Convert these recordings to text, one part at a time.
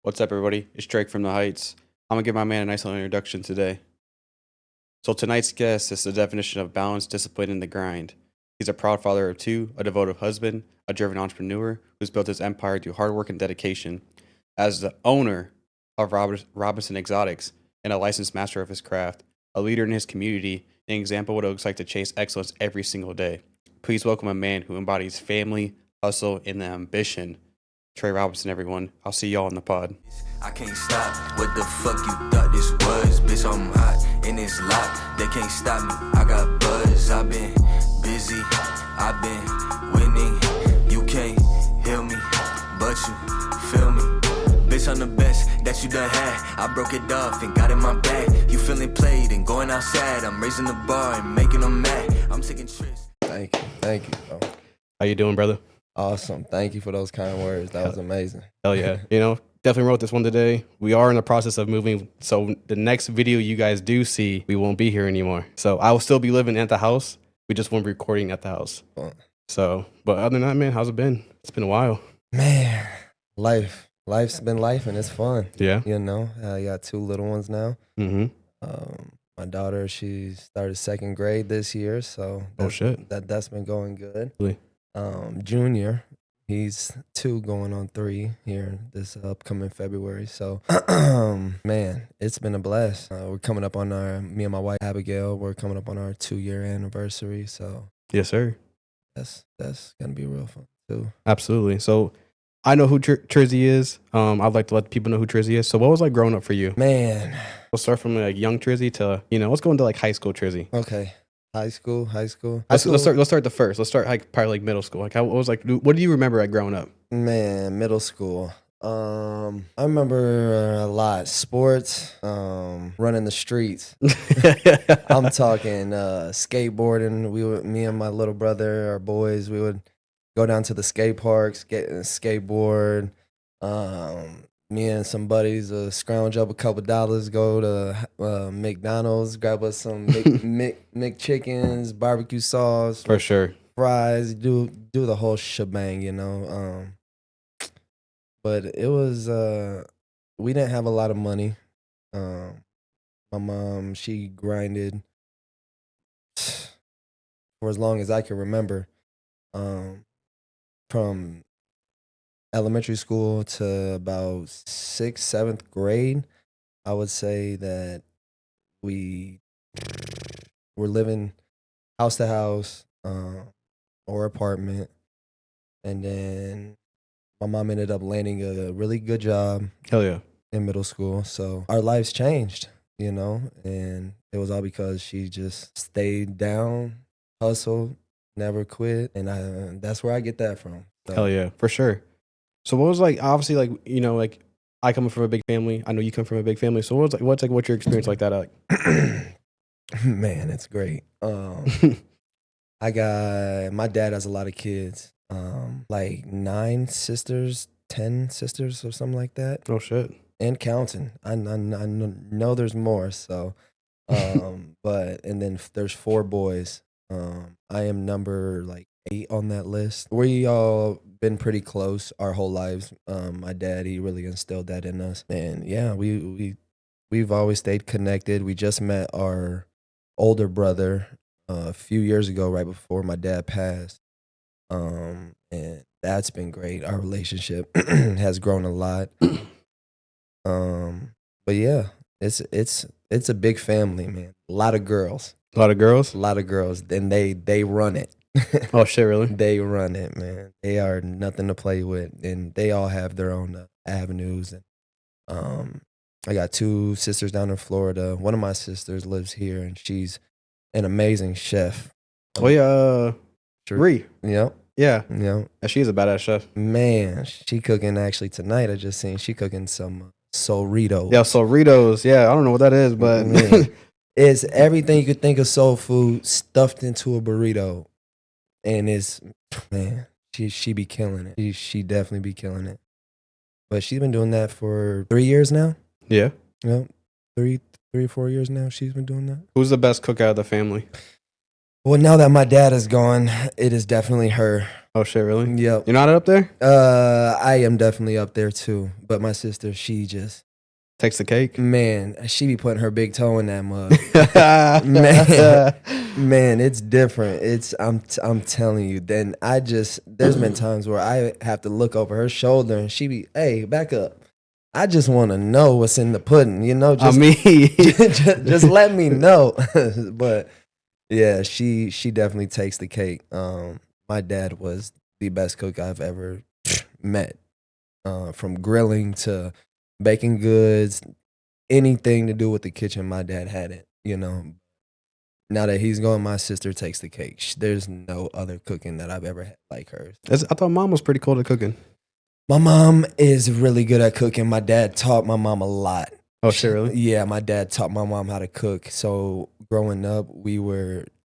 What's up, everybody? It's Drake from the Heights. I'm gonna give my man a nice little introduction today. So tonight's guest is the definition of balance, discipline, and the grind. He's a proud father of two, a devoted husband, a driven entrepreneur who's built his empire through hard work and dedication. As the owner of Robinson Exotics and a licensed master of his craft, a leader in his community, an example of what it looks like to chase excellence every single day. Please welcome a man who embodies family, hustle, and the ambition. Trey Robinson, everyone. I'll see y'all in the pod. I can't stop. What the fuck you thought this was? Bitch, I'm hot and it's locked. They can't stop me. I got buzz. I've been busy. I've been winning. You can't hear me, but you feel me. Bitch, I'm the best that you done had. I broke it off and got in my bag. You feeling played and going outside. I'm raising the bar and making them mad. I'm taking trips. Thank you, bro. How you doing, brother? Awesome. Thank you for those kind words. That was amazing. Hell yeah. Definitely wrote this one today. We are in the process of moving. So the next video you guys do see, we won't be here anymore. So I will still be living at the house. We just won't be recording at the house. So, but other than that, man, how's it been? It's been a while. Man, life's been life and it's fun. Yeah. I got two little ones now. Mm-hmm. My daughter, she started second grade this year. So that's been going good. Really? Junior, he's 2 going on 3 here this upcoming February. So, man, it's been a blast. We're coming up on me and my wife, Abigail, we're coming up on our 2-year anniversary. So, Yes, sir. that's going to be real fun, too. Absolutely. So I know who Trizzy is. I'd like to let people know who Trizzy is. So what was like growing up for you? Man. We'll start from like young Trizzy to, let's go into like high school Trizzy. Okay. High school. Let's start the first. Let's start like probably like middle school. Like what do you remember like growing up? Man, middle school. I remember a lot. Sports, running the streets. I'm talking skateboarding. Me and my little brother, our boys, we would go down to the skate parks, get a skateboard. Me and some buddies scrounge up a couple dollars, go to McDonald's, grab us some McChickens, barbecue sauce, For sure. fries, do the whole shebang, But it was we didn't have a lot of money. My mom, she grinded for as long as I can remember, from elementary school to about 6th, 7th grade. I would say that we were living house to house, or apartment, and then my mom ended up landing a really good job. Hell yeah. In middle school. So our lives changed, and it was all because she just stayed down, hustled, never quit. And that's where I get that from. So. Hell yeah, for sure. So what was like, obviously like, like I come from a big family. I know you come from a big family. So what's your experience like that? Like? Man, it's great. My dad has a lot of kids. Like 9 sisters, 10 sisters or something like that. Oh shit. And counting. I know there's more. So, and then there's 4 boys. I am number like 8 on that list. We all been pretty close our whole lives. My dad, he really instilled that in us. And yeah, we've always stayed connected. We just met our older brother a few years ago, right before my dad passed. And that's been great. Our relationship has grown a lot. But yeah, it's a big family, man. A lot of girls. A lot of girls? A lot of girls. And they run it. Oh shit, really? They run it, man. They are nothing to play with, and they all have their own avenues. And I got 2 sisters down in Florida. One of my sisters lives here, and she's an amazing chef. Oh yeah, Ree. Yep. Yeah. Yep. And she's a badass chef. Man, she cooking actually tonight. I just seen she cooking some Solritos. Yeah, Solritos. Yeah, I don't know what that is, but it's everything you could think of soul food stuffed into a burrito. And she be killing it. She definitely be killing it. But she's been doing that for 3 years now. Yeah. Yep. 3 or 4 years now she's been doing that. Who's the best cook out of the family? Well, now that my dad is gone, it is definitely her. Oh shit, really? Yep. You're not up there? I am definitely up there too. But my sister, she just, Takes the cake. man, she be putting her big toe in that mug. Man, it's different. I'm telling you. Then there's been times where I have to look over her shoulder and she be, hey, back up. I just want to know what's in the pudding, just just let me know. But yeah, she definitely takes the cake. My dad was the best cook I've ever met. From grilling to baking goods, anything to do with the kitchen, my dad had it. Now that he's gone, my sister takes the cake. There's no other cooking that I've ever had like hers. I thought mom was pretty cool at cooking. My mom is really good at cooking. My dad taught my mom a lot. Oh shit, really? Yeah, my dad taught my mom how to cook. So growing up,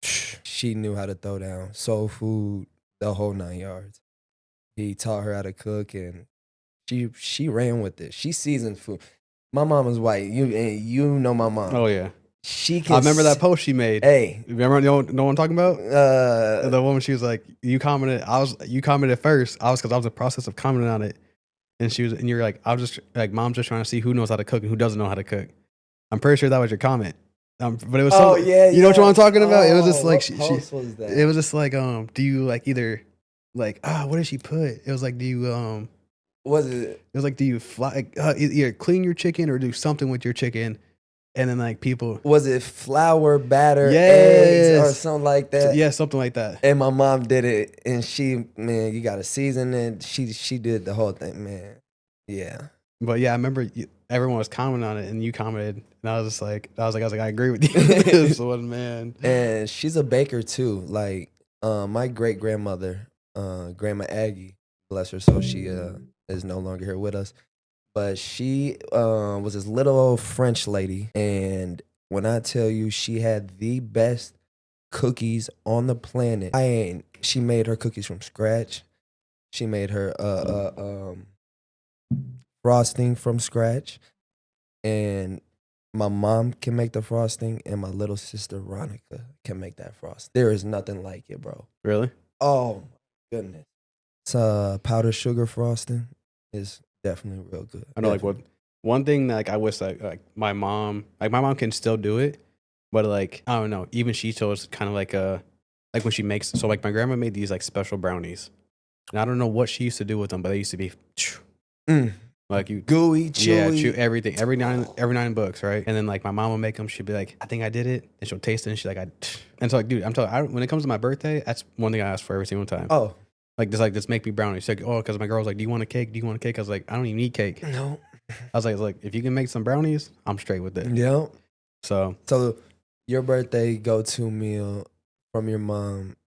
she knew how to throw down soul food, the whole 9 yards. He taught her how to cook, and she ran with it. She seasoned food. My mom is white. You know my mom. Oh yeah. She can. I remember that post she made. Hey, remember know what I'm talking about? The woman, she was like, you commented first. Because I was in the process of commenting on it, and you're like, I was just like, mom's just trying to see who knows how to cook and who doesn't know how to cook. I'm pretty sure that was your comment. But it was you know what I'm talking about? It was just like what was that? It was just like do you like either like what did she put? It was like do you was it? It was like do you either clean your chicken or do something with your chicken? And then like people, was it flour, batter, yes, eggs, or something like that? Yeah, something like that. And my mom did it, and man, you got to season it. She did the whole thing, man. Yeah. But yeah, I remember everyone was commenting on it, and you commented, and I was like, I agree with you. This one, man. And she's a baker too. Like my great grandmother, Grandma Aggie, bless her soul, she is no longer here with us. But she was this little old French lady. And when I tell you she had the best cookies on the planet, she made her cookies from scratch. She made her frosting from scratch. And my mom can make the frosting, and my little sister, Ronica, can make that frosting. There is nothing like it, bro. Really? Oh, my goodness. It's powdered sugar frosting is definitely real good. I know, like one thing that like I wish like my mom can still do it, but like I don't know. Even she told us kind of like when she makes, so like my grandma made these like special brownies, and I don't know what she used to do with them, but they used to be like you gooey, chewy, yeah, chew everything every 9 books, right? And then like my mom would make them, she'd be like, I think I did it, and she'll taste it, and she's like, and so like dude, I'm telling, when it comes to my birthday, that's one thing I ask for every single time. Oh. Like, make me brownies. She's like, because my girl was like, do you want a cake? Do you want a cake? I was like, I don't even need cake. No. I was like, if you can make some brownies, I'm straight with it. Yeah. So your birthday go-to meal from your mom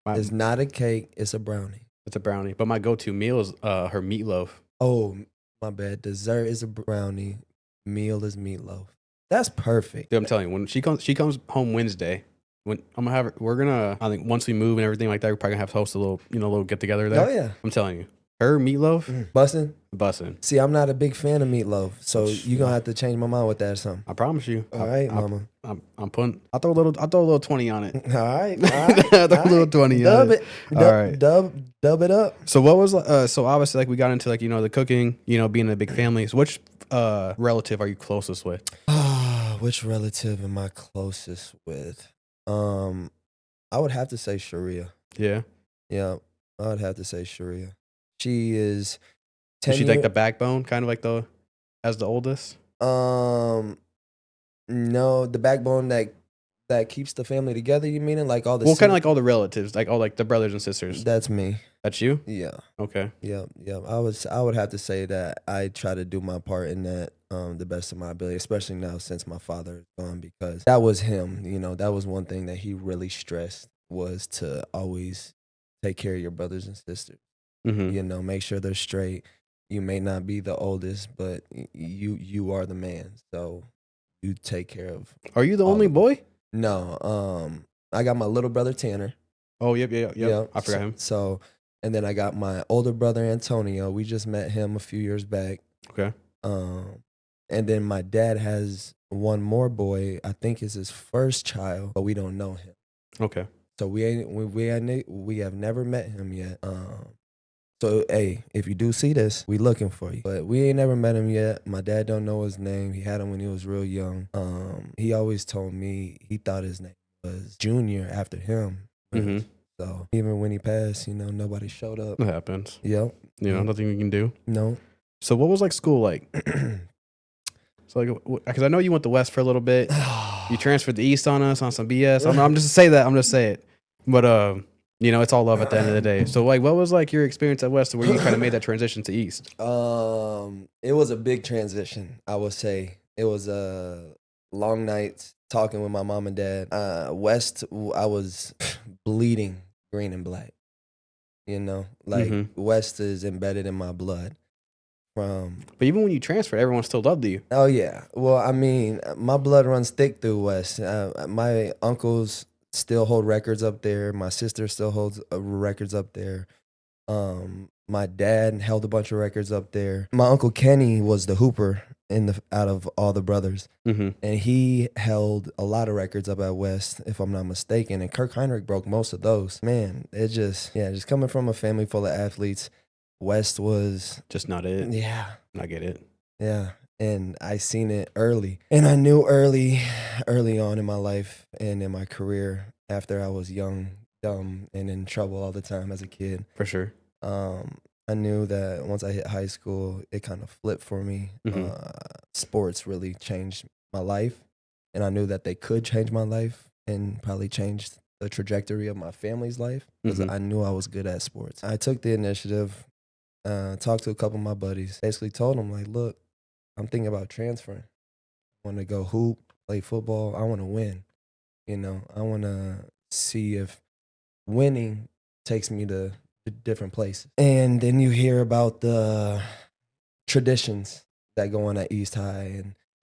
is not a cake, it's a brownie. It's a brownie. But my go-to meal is her meatloaf. Oh, my bad. Dessert is a brownie. Meal is meatloaf. That's perfect. Dude, I'm telling you, when she comes home Wednesday, when I'm gonna have her, I think once we move and everything like that, we're probably gonna have to host a little get together there. Oh yeah. I'm telling you. Her meatloaf, bussin'. See, I'm not a big fan of meatloaf, so you're gonna have to change my mind with that or something. I promise you. All right, mama. I'm putting. I'll throw a little 20 on it. All right. I'll throw a little 20 on it. All right. Dub it up. So what was so obviously like we got into like the cooking, being a big family. So which relative are you closest with? Which relative am I closest with? I would have to say Sharia. Yeah. Yeah, I would have to say Sharia. She is. Is she like the backbone, kind of like as the oldest? No, the backbone that keeps the family together. You mean like all the? Well, kind of like all the relatives, like all like the brothers and sisters. That's me. That's you? Yeah. Okay. Yeah. I would have to say that I try to do my part in that the best of my ability, especially now since my father is gone, because that was him. That was one thing that he really stressed, was to always take care of your brothers and sisters. Mm-hmm. Make sure they're straight. You may not be the oldest, but you are the man, so you take care of. Are you the only boy? No. I got my little brother Tanner. Oh, yep. I forgot him. So, and then I got my older brother Antonio. We just met him a few years back. Okay. And then my dad has one more boy. I think is his first child, but we don't know him. Okay. So we have never met him yet. So hey, if you do see this, we looking for you. But we ain't never met him yet. My dad don't know his name. He had him when he was real young. He always told me he thought his name was Junior after him. Mm-hmm. So even when he passed, nobody showed up. It happens. Yep. Nothing you can do. No. So what was like school like? So like, because I know you went to West for a little bit. You transferred to East on us on some BS. I'm just to say that. I'm just say it. But it's all love at the end of the day. So like, what was like your experience at West where you kind of made that transition to East? It was a big transition. I would say it was long nights talking with my mom and dad. West, I was bleeding green and black. West is embedded in my blood. But even when you transferred, everyone still loved you. Oh yeah. Well, I mean, my blood runs thick through West. My uncles still hold records up there. My sister still holds records up there. My dad held a bunch of records up there. My uncle Kenny was the hooper out of all the brothers, and he held a lot of records up at West, if I'm not mistaken. And Kirk Heinrich broke most of those. Man, just coming from a family full of athletes, West was just not it. Yeah, I get it. Yeah, and I seen it early, and I knew early on in my life and in my career after I was young, dumb, and in trouble all the time as a kid. For sure. I knew that once I hit high school, it kind of flipped for me. Sports really changed my life, and I knew that they could change my life and probably change the trajectory of my family's life because I knew I was good at sports. I took the initiative. Talked to a couple of my buddies, basically told them, like, look, I'm thinking about transferring. I want to go hoop, play football. I want to win. I want to see if winning takes me to different places. And then you hear about the traditions that go on at East High.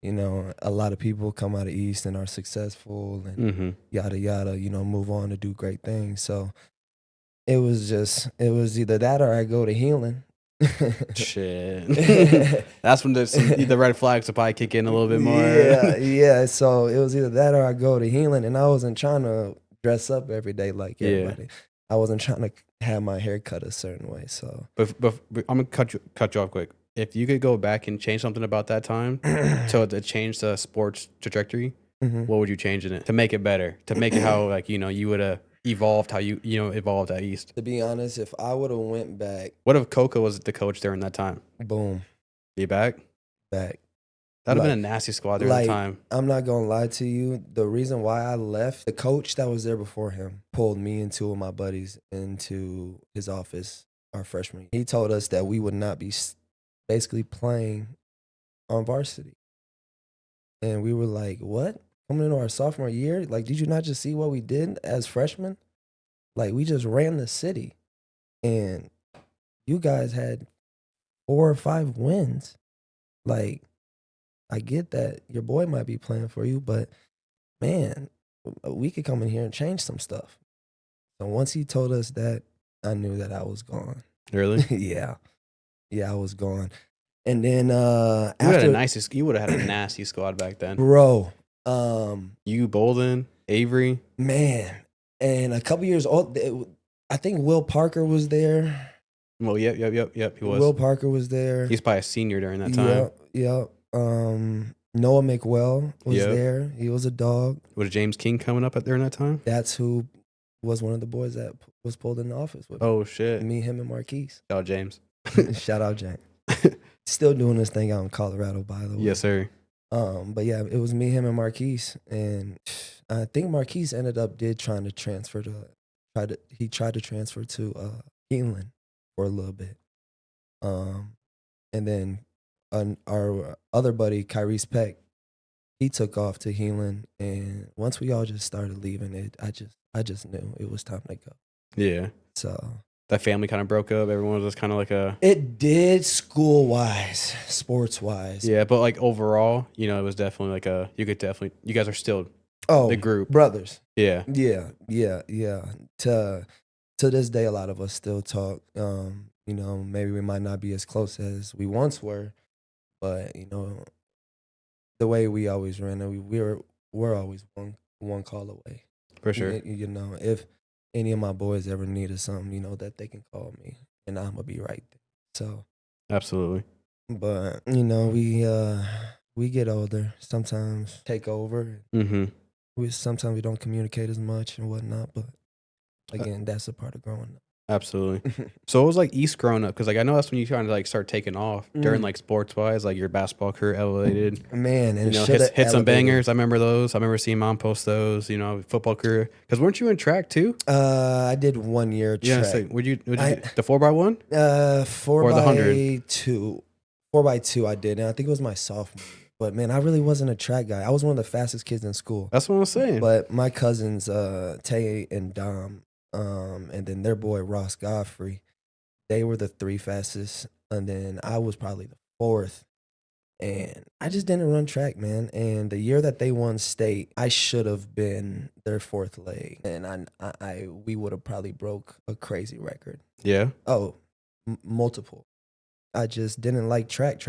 And, a lot of people come out of East and are successful and yada, yada, move on to do great things. So it was either that or I go to healing. Shit. That's when the red flags will probably kick in a little bit more. Yeah. So it was either that or I go to healing, and I wasn't trying to dress up every day like everybody. I wasn't trying to have my hair cut a certain way. So, but I'm gonna cut you off quick. If you could go back and change something about that time to change the sports trajectory, what would you change in it to make it better? To make it how you would have evolved how you evolved at East. To be honest, if I would have went back, what if Coco was the coach during that time? Boom, be back. That'd have been a nasty squad during that time. I'm not gonna lie to you. The reason why I left, the coach that was there before him pulled me and two of my buddies into his office our freshman year. He told us that we would not be basically playing on varsity, and we were like, "What?" Coming into our sophomore year, like, did you not just see what we did as freshmen? Like, we just ran the city, and you guys had 4 or 5 wins. Like, I get that your boy might be playing for you, but man, we could come in here and change some stuff. So once he told us that, I knew that I was gone. Really? Yeah, I was gone. And then you would have had a nasty squad back then, bro. You, Bolden, Avery, man, and a couple years old. I think Will Parker was there. Well, yep. He was. Will Parker was there. He's probably a senior during that time. Yep. Noah McWell was there. He was a dog. Was James King coming up during that time? That's who was one of the boys that was pulled in the office with. Oh shit! Me, him, and Marquise. Shout out James. Shout out James. Still doing this thing out in Colorado, by the way. Yes, sir. But yeah, it was me, him, and Marquise, and I think Marquise ended up trying to transfer he tried to transfer to Keeneland for a little bit, and then our other buddy Kyrese Peck, he took off to Keeneland, and once we all just started leaving, I just knew it was time to go. Yeah. So that family kind of broke up. Everyone was just kind of like It did school-wise, sports-wise. Yeah, but like overall, it was definitely like you guys are still the group. Brothers. Yeah. To this day, a lot of us still talk. Maybe we might not be as close as we once were, but, the way we always ran, we're always one call away. For sure. You know, if any of my boys ever needed something, you know, that they can call me and I'm gonna be right there. So, Absolutely. but you know, we get older. Sometimes take over. Mm-hmm. Sometimes we don't communicate as much and whatnot. But again, that's a part of growing Absolutely. up. So it was like East growing up, because like I know that's when you kind of like start taking off during like sports wise, like your basketball career elevated. Man, and You know, should have hit some bangers. I remember those. I remember seeing mom post those. You know, football career. Because weren't you in track too? I did 1 year Yeah. track. So would you do the 4x1? 4 Or the by 100? 2. 4 by 2 I did, and I think it was my sophomore year. But man, I really wasn't a track guy. I was one of the fastest kids in school. That's what I was saying. But my cousins, Tay and Dom, and then their boy Ross Godfrey, they were the 3 fastest, and then I was probably the 4th. And I just didn't run track, man. And the year that they won state, I should have been their 4th leg, and we would have probably broke a crazy record. Yeah. Oh, multiple. I just didn't like track.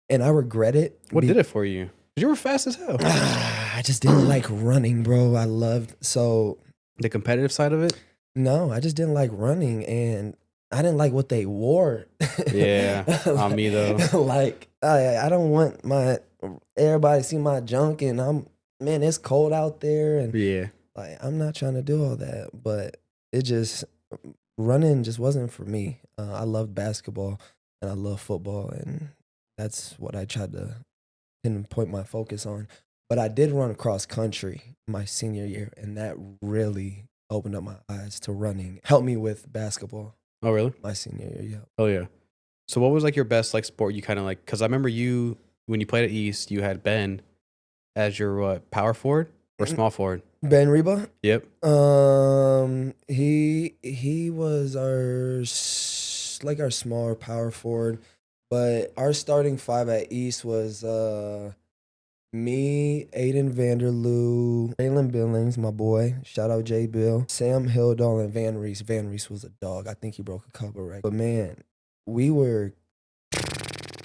And I regret it. What did it for you? 'Cause you were fast as hell. I just didn't like running, bro. I loved The competitive side of it. No, I just didn't like running, and I didn't like what they wore. Yeah, on me though. Like I don't want everybody to see my junk, and it's cold out there, and Yeah. like I'm not trying to do all that. But running just wasn't for me. I loved basketball and I love football, and that's what I tried to pinpoint my focus on. But I did run cross country my senior year, and that really opened up my eyes to running. Helped me with basketball Oh, really? my senior year, yeah. Oh, yeah. So what was like your best like sport you kind of like? Because I remember when you played at East, you had Ben as your power forward or small forward? Ben Reba? Yep. He was our smaller power forward, but our starting 5 at East was me, Aiden Vanderloo, Jalen Billings, my boy. Shout out J Bill, Sam Hildahl, and Van Reese. Van Reese was a dog. I think he broke a couple records. But man, we were,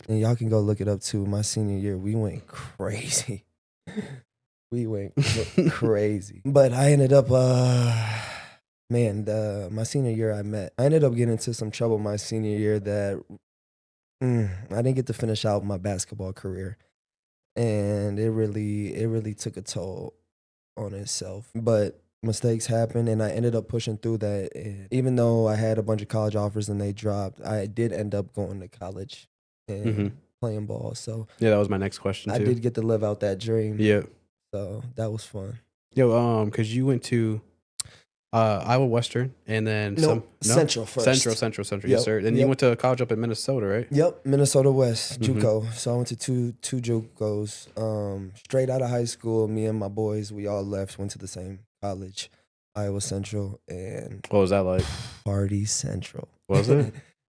and y'all can go look it up too. My senior year, we went crazy. We went crazy. But I ended up, my senior year I ended up getting into some trouble my senior year that I didn't get to finish out my basketball career. And it really took a toll on itself. But mistakes happen, and I ended up pushing through that. And even though I had a bunch of college offers and they dropped, I did end up going to college and playing ball. So yeah, that was my next question too. I did get to live out that dream. Yeah. So that was fun. Yo, because you went to Iowa Western and then Central first. Central. Yep, Yes, sir. Then you went to college up in Minnesota, right? Yep, Minnesota West, JUCO. So I went to two JUCOs. Straight out of high school, me and my boys, we all left, went to the same college, Iowa Central, and What was that like? Party Central. Was it?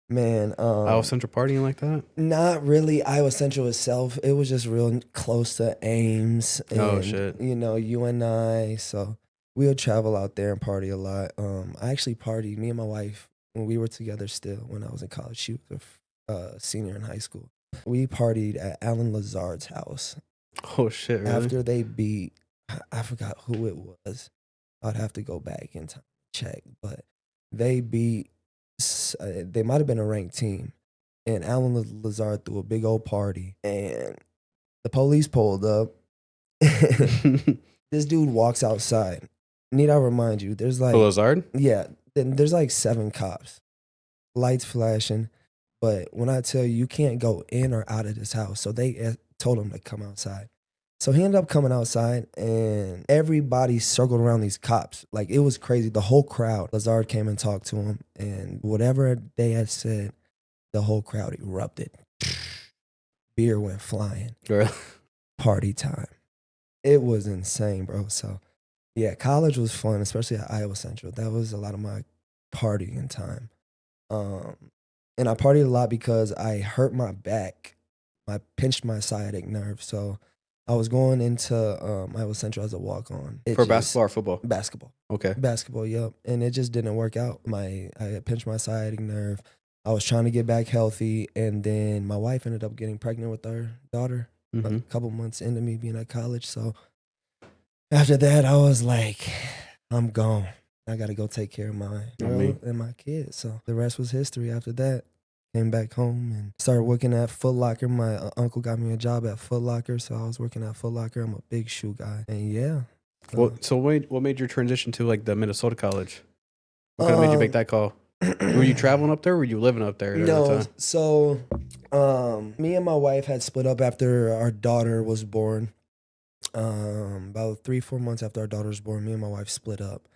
Man, Iowa Central partying like that? Not really Iowa Central itself. It was just real close to Ames. And, Oh, shit. You know, UNI. So we would travel out there and party a lot. I actually partied, me and my wife, when we were together still when I was in college. She was a senior in high school. We partied at Alan Lazard's house. Oh, shit, really? After they beat, I forgot who it was. I'd have to go back in time and check. But they beat, they might have been a ranked team. And Alan Lazard threw a big old party. And the police pulled up. This dude walks outside. Need I remind you, there's like... Lazard? Yeah, there's like 7 cops. Lights flashing. But when I tell you can't go in or out of this house, so they told him to come outside. So he ended up coming outside, and everybody circled around these cops. Like, it was crazy. The whole crowd. Lazard came and talked to him, and whatever they had said, the whole crowd erupted. Beer went flying. Girl. Party time. It was insane, bro. So, yeah, college was fun, especially at Iowa Central. That was a lot of my partying time. And I partied a lot because I hurt my back. I pinched my sciatic nerve. So I was going into Iowa Central as a walk-on. For basketball or football? Basketball. Okay. Basketball, yep. And it just didn't work out. I had pinched my sciatic nerve. I was trying to get back healthy, and then my wife ended up getting pregnant with our daughter a couple months into me being at college. So after that, I was like, I'm gone. I got to go take care of my girl and my kids. So the rest was history after that. Came back home and started working at Foot Locker. My uncle got me a job at Foot Locker, so I was working at Foot Locker. I'm a big shoe guy. And yeah. So what made your transition to like the Minnesota college? What kind of made you make that call? Were you traveling up there or were you living up there at the time? So me and my wife had split up after our daughter was born. About 3-4 months after our daughter was born, me and my wife split up.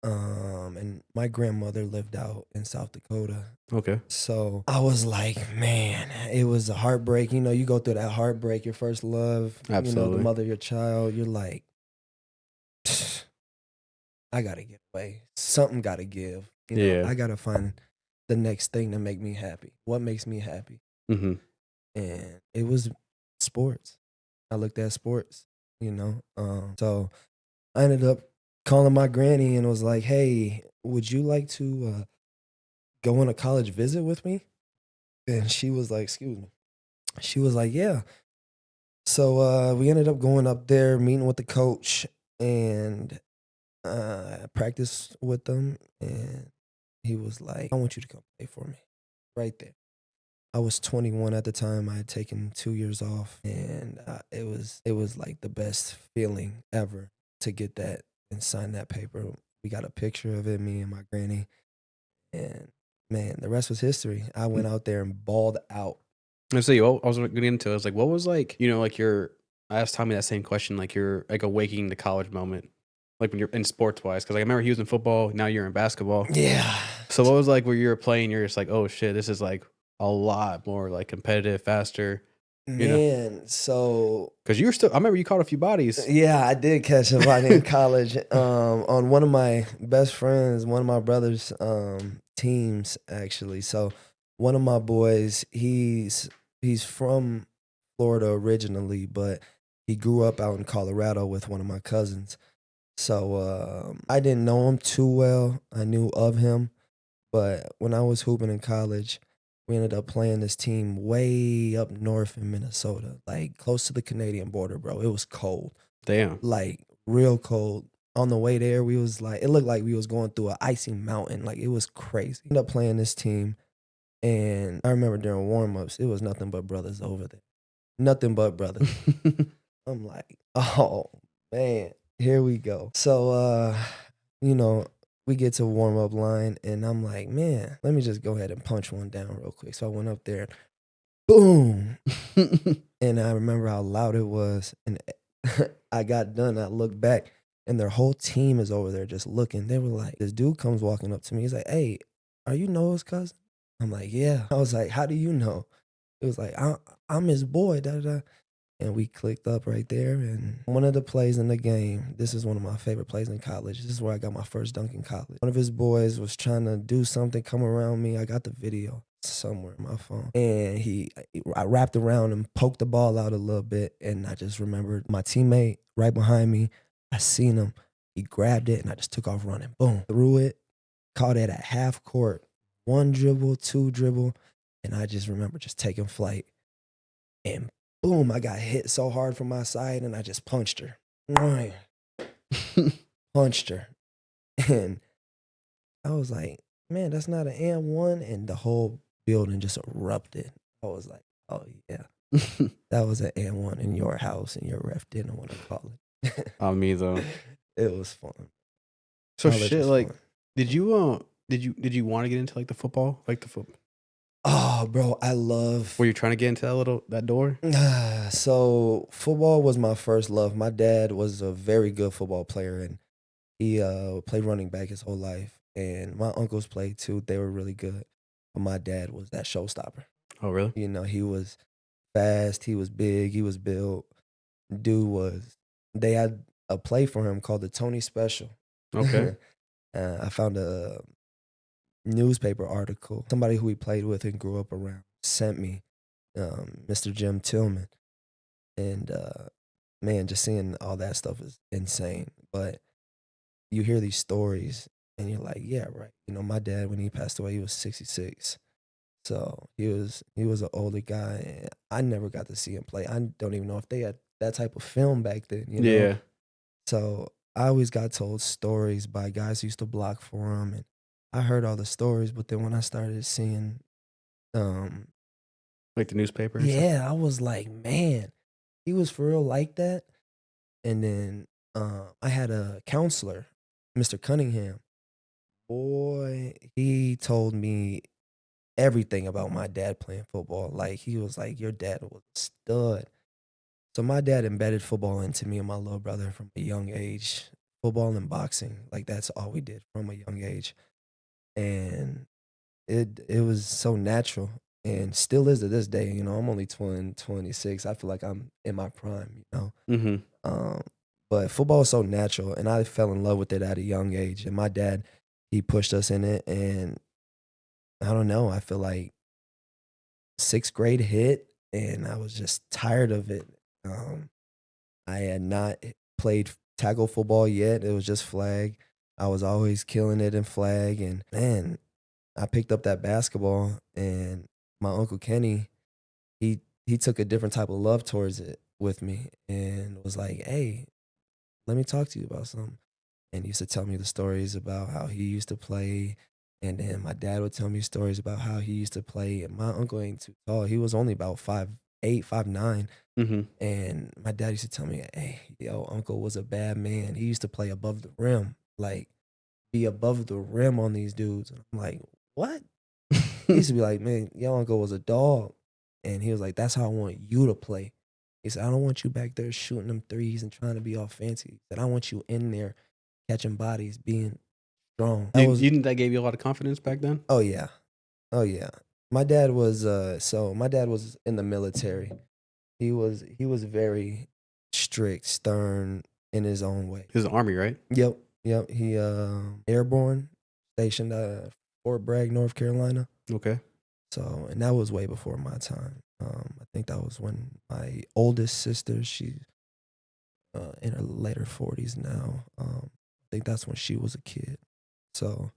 And my grandmother lived out in South Dakota. Okay. So I was like, man, it was a heartbreak. You know, you go through that heartbreak, your first love, Absolutely. you know, the mother of your child. You're like, I got to get away. Something got to give. You know, I got to find the next thing to make me happy. What makes me happy? Mm-hmm. And it was sports. I looked at sports, you know. So I ended up calling my granny and was like, hey, would you like to go on a college visit with me? And she was like, excuse me. She was like, yeah. So we ended up going up there, meeting with the coach, and practiced with them. And he was like, I want you to come play for me right there. I was 21 at the time. I had taken 2 years off, and it was like the best feeling ever to get that and sign that paper. We got a picture of it, me and my granny, and man, the rest was history. I went out there and balled out. And so I was getting into it. I was like, what was like, you know, like I asked Tommy that same question, like your like awakening to college moment, like when you're in sports wise, because like I remember he was in football, now you're in basketball. Yeah. So what was like where you were playing? You're just like, oh shit, this is like a lot more like competitive, faster. You know, Man, so because you were still. I remember you caught a few bodies. yeah, I did catch a body in college. On one of my best friends, one of my brother's teams actually. So one of my boys, he's from Florida originally, but he grew up out in Colorado with one of my cousins. So I didn't know him too well. I knew of him, but when I was hooping in college, we ended up playing this team way up north in Minnesota, like close to the Canadian border, bro. It was cold. Damn. Like real cold. On the way there, we was like, it looked like we was going through an icy mountain. Like it was crazy. Ended up playing this team, and I remember during warm-ups, it was nothing but brothers over there. Nothing but brothers. I'm like, oh man, here we go. So you know, we get to warm up line, and I'm like, man, let me just go ahead and punch one down real quick. So I went up there, boom, and I remember how loud it was. And I got done. I looked back, and their whole team is over there just looking. They were like, this dude comes walking up to me. He's like, hey, are you Noah's cousin? I'm like, yeah. I was like, how do you know? It was like, I'm his boy. Da da da. And we clicked up right there. And one of the plays in the game, this is one of my favorite plays in college. This is where I got my first dunk in college. One of his boys was trying to do something, come around me. I got the video somewhere in my phone. And I wrapped around and poked the ball out a little bit. And I just remembered my teammate right behind me. I seen him. He grabbed it and I just took off running. Boom. Threw it. Caught it at half court. 1 dribble, 2 dribble. And I just remember just taking flight. And boom, I got hit so hard from my side and I just punched her. Punched her. And I was like, man, that's not an and one. And the whole building just erupted. I was like, oh yeah. That was an and one in your house and your ref didn't want to call it. On me though. It was fun. So College shit, was like, fun. did you want to get into like the football, like the football? Oh, bro, I love. Were you trying to get into that door? So football was my first love. My dad was a very good football player, and he played running back his whole life. And my uncles played too. They were really good. But my dad was that showstopper. Oh, really? You know, he was fast. He was big. He was built. Dude was. They had a play for him called the Tony Special. Okay. I found a newspaper article. Somebody who he played with and grew up around sent me, Mr. Jim Tillman. And man, just seeing all that stuff is insane. But you hear these stories and you're like, yeah, right. You know, my dad, when he passed away, he was 66. So he was an older guy. And I never got to see him play. I don't even know if they had that type of film back then, you know? Yeah. So I always got told stories by guys who used to block for him, and I heard all the stories. But then when I started seeing, um, Like the newspaper and stuff? yeah, I was like, man, he was for real like that. And then I had a counselor, Mr. Cunningham. Boy, he told me everything about my dad playing football. Like he was like, "Your dad was a stud." So my dad embedded football into me and my little brother from a young age. Football and boxing, like that's all we did from a young age, and it was so natural and still is to this day. You know, I'm only 26. I feel like I'm in my prime. You know, Mhm. um, but football is so natural, and I fell in love with it at a young age. And my dad, he pushed us in it, and I don't know. I feel like sixth grade hit, and I was just tired of it. Um, I had not played tackle football yet. It was just flag. I was always killing it in flag, and man, I picked up that basketball, and my uncle Kenny, he took a different type of love towards it with me, and was like, "Hey, let me talk to you about something." And he used to tell me the stories about how he used to play. And then my dad would tell me stories about how he used to play. And my uncle ain't too tall. He was only about 5'8", 5'9". Mhm. And my dad used to tell me, "Hey, yo, uncle was a bad man. He used to play above the rim, like be above the rim on these dudes." And I'm like, "What?" He used to be like, "Man, your uncle was a dog." And he was like, "That's how I want you to play." He said, "I don't want you back there shooting them threes and trying to be all fancy. He said, I want you in there catching bodies, being strong." That You was, you think that gave you a lot of confidence back then? oh yeah. Oh yeah. My dad was my dad was in the military. He was very strict, stern in his own way. It was the Army, right? Yep. Yep. He airborne, stationed Fort Bragg, North Carolina. Okay. So, and that was way before my time. I think that was when my oldest sister, she's in her later 40s now. I think that's when she was a kid. So,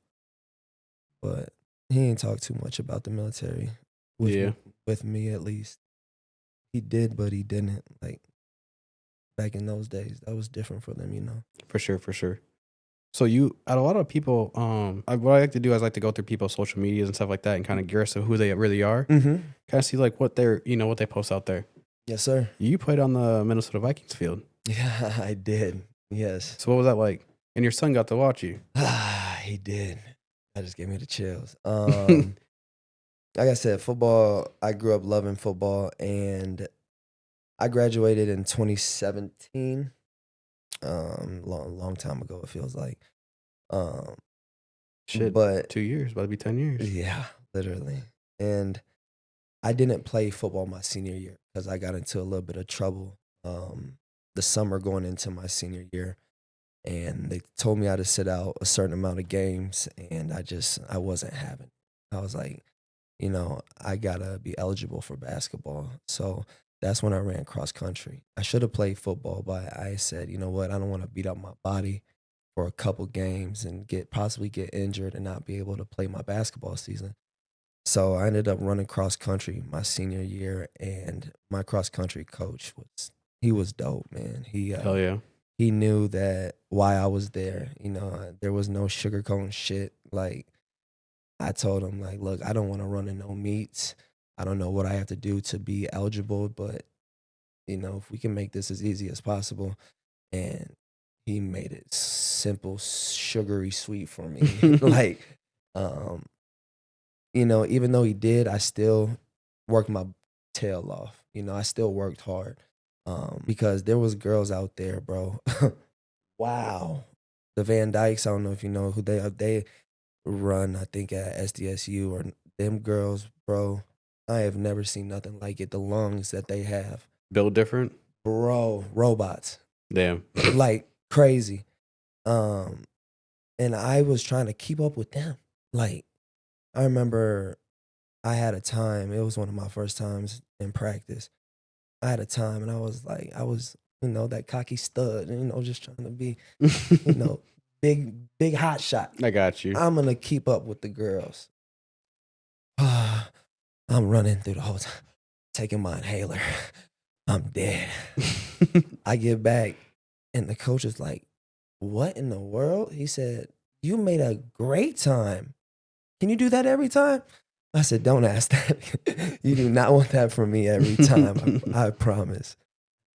but he ain't talk too much about the military with Yeah. with me at least. He did, but he didn't. Like back in those days, that was different for them, you know. For sure, for sure. So you, out of a lot of people, what I like to do is I like to go through people's social medias and stuff like that and kind of curious to who they really are. Mm-hmm. Kind of see like what they're, what they post out there. Yes, sir. You played on the Minnesota Vikings field. Yeah, I did. Yes. So what was that like? And your son got to watch you. He did. That just gave me the chills. Like I said, football, I grew up loving football, and I graduated in 2017. Long time ago, it feels like. Um, Shit, but 2 years, about to be 10 years. yeah, literally. And I didn't play football my senior year because I got into a little bit of trouble the summer going into my senior year. And they told me I had to sit out a certain amount of games, and I wasn't having it. I was like, I gotta be eligible for basketball. So that's when I ran cross country. I should have played football, but I said, you know what, I don't want to beat up my body for a couple games and possibly get injured and not be able to play my basketball season. So I ended up running cross country my senior year, and my cross country coach he was dope, man. Hell yeah. He knew that why I was there. There was no sugarcoating shit. Like I told him, like, look, I don't want to run in no meets. I don't know what I have to do to be eligible, but if we can make this as easy as possible. And he made it simple, sugary sweet for me. Like, um, even though he did, I still worked my tail off. I still worked hard. Because there was girls out there, bro. Wow. The Van Dykes, I don't know if you know who they are. They run, I think, at SDSU, or them girls, bro. I have never seen nothing like it. The lungs that they have. Built different? Bro, robots. Damn. Like crazy. And I was trying to keep up with them. Like, I remember I had a time, it was one of my first times in practice. I had a time and I was like, that cocky stud, just trying to be, big hot shot. I got you. I'm gonna keep up with the girls. I'm running through the whole time, taking my inhaler. I'm dead. I get back, and the coach is like, what in the world? He said, you made a great time. Can you do that every time? I said, don't ask that. You do not want that from me every time. I promise.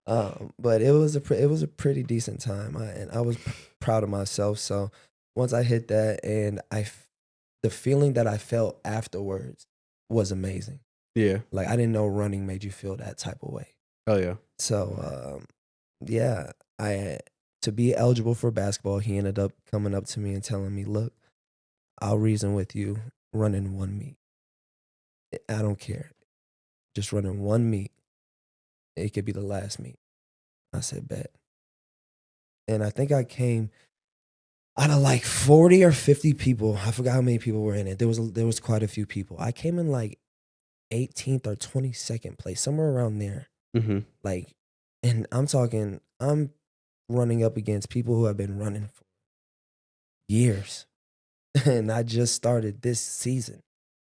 But it was a pretty decent time, and I was proud of myself. So once I hit that, and the feeling that I felt afterwards was amazing. Yeah. Like I didn't know running made you feel that type of way. Hell yeah. So yeah, to be eligible for basketball, he ended up coming up to me and telling me, "Look, I'll reason with you running one meet. I don't care, just running one meet. It could be the last meet." I said, "Bet." And I think I came out of like 40 or 50 people. I forgot how many people were in it. There was quite a few people. I came in like 18th or 22nd place, somewhere around there. Mm-hmm. Like, and I'm running up against people who have been running for years. And I just started this season.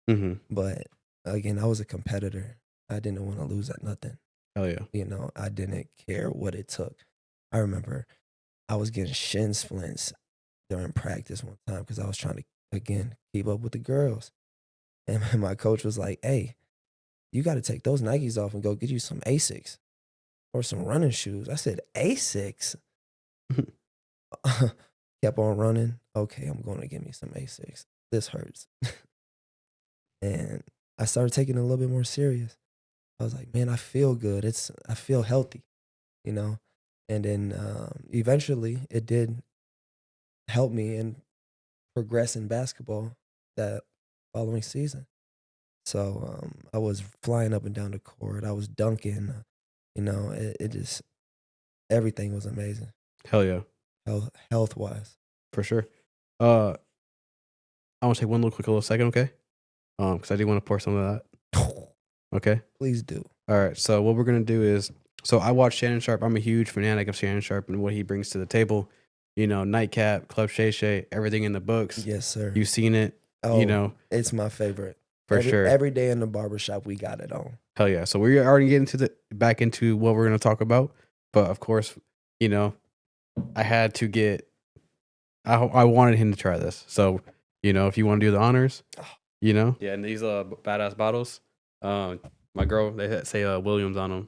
Mm-hmm. But again, I was a competitor. I didn't want to lose at nothing. Hell yeah. You know, I didn't care what it took. I remember I was getting shin splints during practice one time because I was trying to, again, keep up with the girls. And my coach was like, hey, you got to take those Nikes off and go get you some Asics or some running shoes. I said, Asics? Kept on running. Okay, I'm going to get me some Asics. This hurts. And I started taking it a little bit more serious. I was like, man, I feel good. I feel healthy, you know? And then eventually it did help me in progress in basketball that following season. So I was flying up and down the court. I was dunking. You know, it just, everything was amazing. Hell yeah. Health wise. For sure. I want to take one little second, okay? Because I do want to pour some of that. Okay. Please do. All right. So what we're gonna do is, so I watch Shannon Sharp. I'm a huge fanatic of Shannon Sharp and what he brings to the table. You know, Nightcap, Club Shay Shay, everything in the books. Yes, sir. You've seen it. Oh, You know, it's my favorite. for sure. Every day in the barbershop, we got it on. Hell yeah. So we're already getting back into what we're gonna talk about. But of course, you know, I had to get. I wanted him to try this. So, you know, if you want to do the honors, you know. Yeah, and these badass bottles. My girl, they say Williams on them.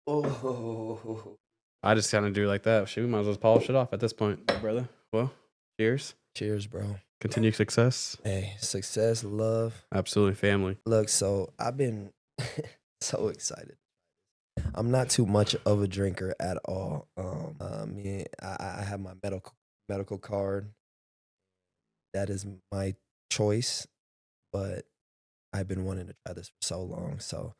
Oh, I just kind of do like that. Shit, we might as well polish it off at this point, brother. Well, cheers. cheers, bro. Continued success. Hey, success, love. Absolutely, family. Look, so I've been so excited. I'm not too much of a drinker at all. I have my medical card. That is my choice, but I've been wanting to try this for so long. So,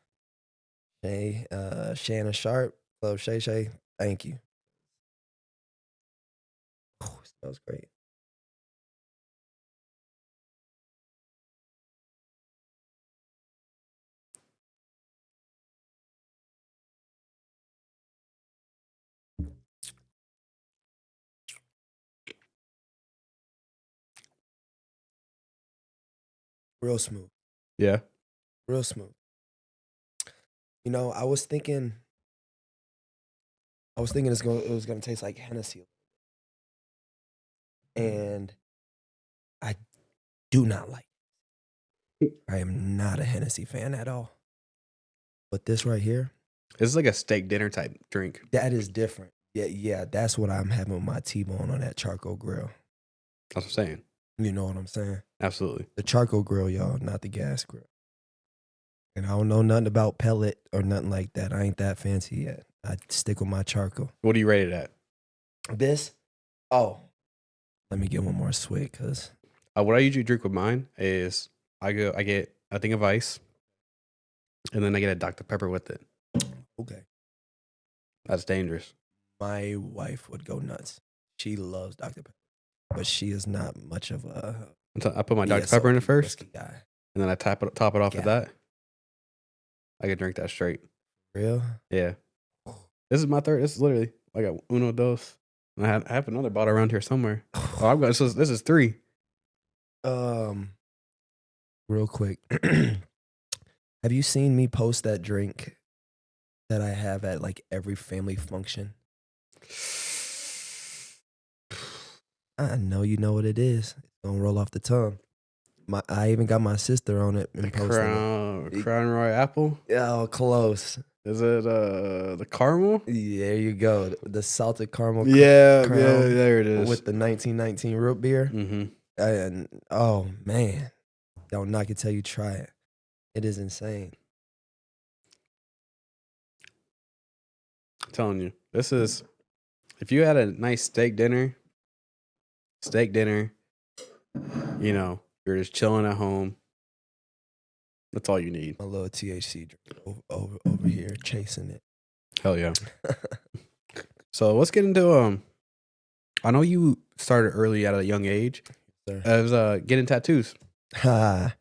Shannon Sharp, Club Shay Shay, thank you. Oh, it smells great. Real smooth, Yeah. real smooth. You know, I was thinking it was gonna taste like Hennessy, and I do not like. I am not a Hennessy fan at all. But this right here, This is like a steak dinner type drink. that is different. Yeah, that's what I'm having with my T-bone on that charcoal grill. That's what I'm saying. You know what I'm saying? Absolutely. The charcoal grill, y'all, not the gas grill. And I don't know nothing about pellet or nothing like that. I ain't that fancy yet. I stick with my charcoal. What do you rate it at? This, oh, let me get one more swig, cause What I usually drink with mine is I get a thing of ice, and then I get a Dr. Pepper with it. okay, That's dangerous. my wife would go nuts. She loves Dr. Pepper, but she is not much of a I put my Dr. Pepper in it first, whiskey guy. and then I top it off with Yeah. that. I can drink that straight. Real? Yeah. This is my third. This is literally like a uno dos. And I have another bottle around here somewhere. Oh, I've got this is 3. Real quick, have you seen me post that drink that I have at like every family function? I know you know what it is. It's gonna roll off the tongue. I even got my sister on it The and posting it. Crown Roy apple. Oh, close. Is it the caramel? There you go. The salted caramel Yeah, crown there it is. with the 1919 root beer. Mm-hmm. And oh man, don't knock it till you try it. It is insane. I'm telling you, this is if you had a nice steak dinner, you know, you're just chilling at home. That's all you need. A little THC drink over here chasing it. Hell yeah. So let's get into I know you started early at a young age. Sir. As getting tattoos. I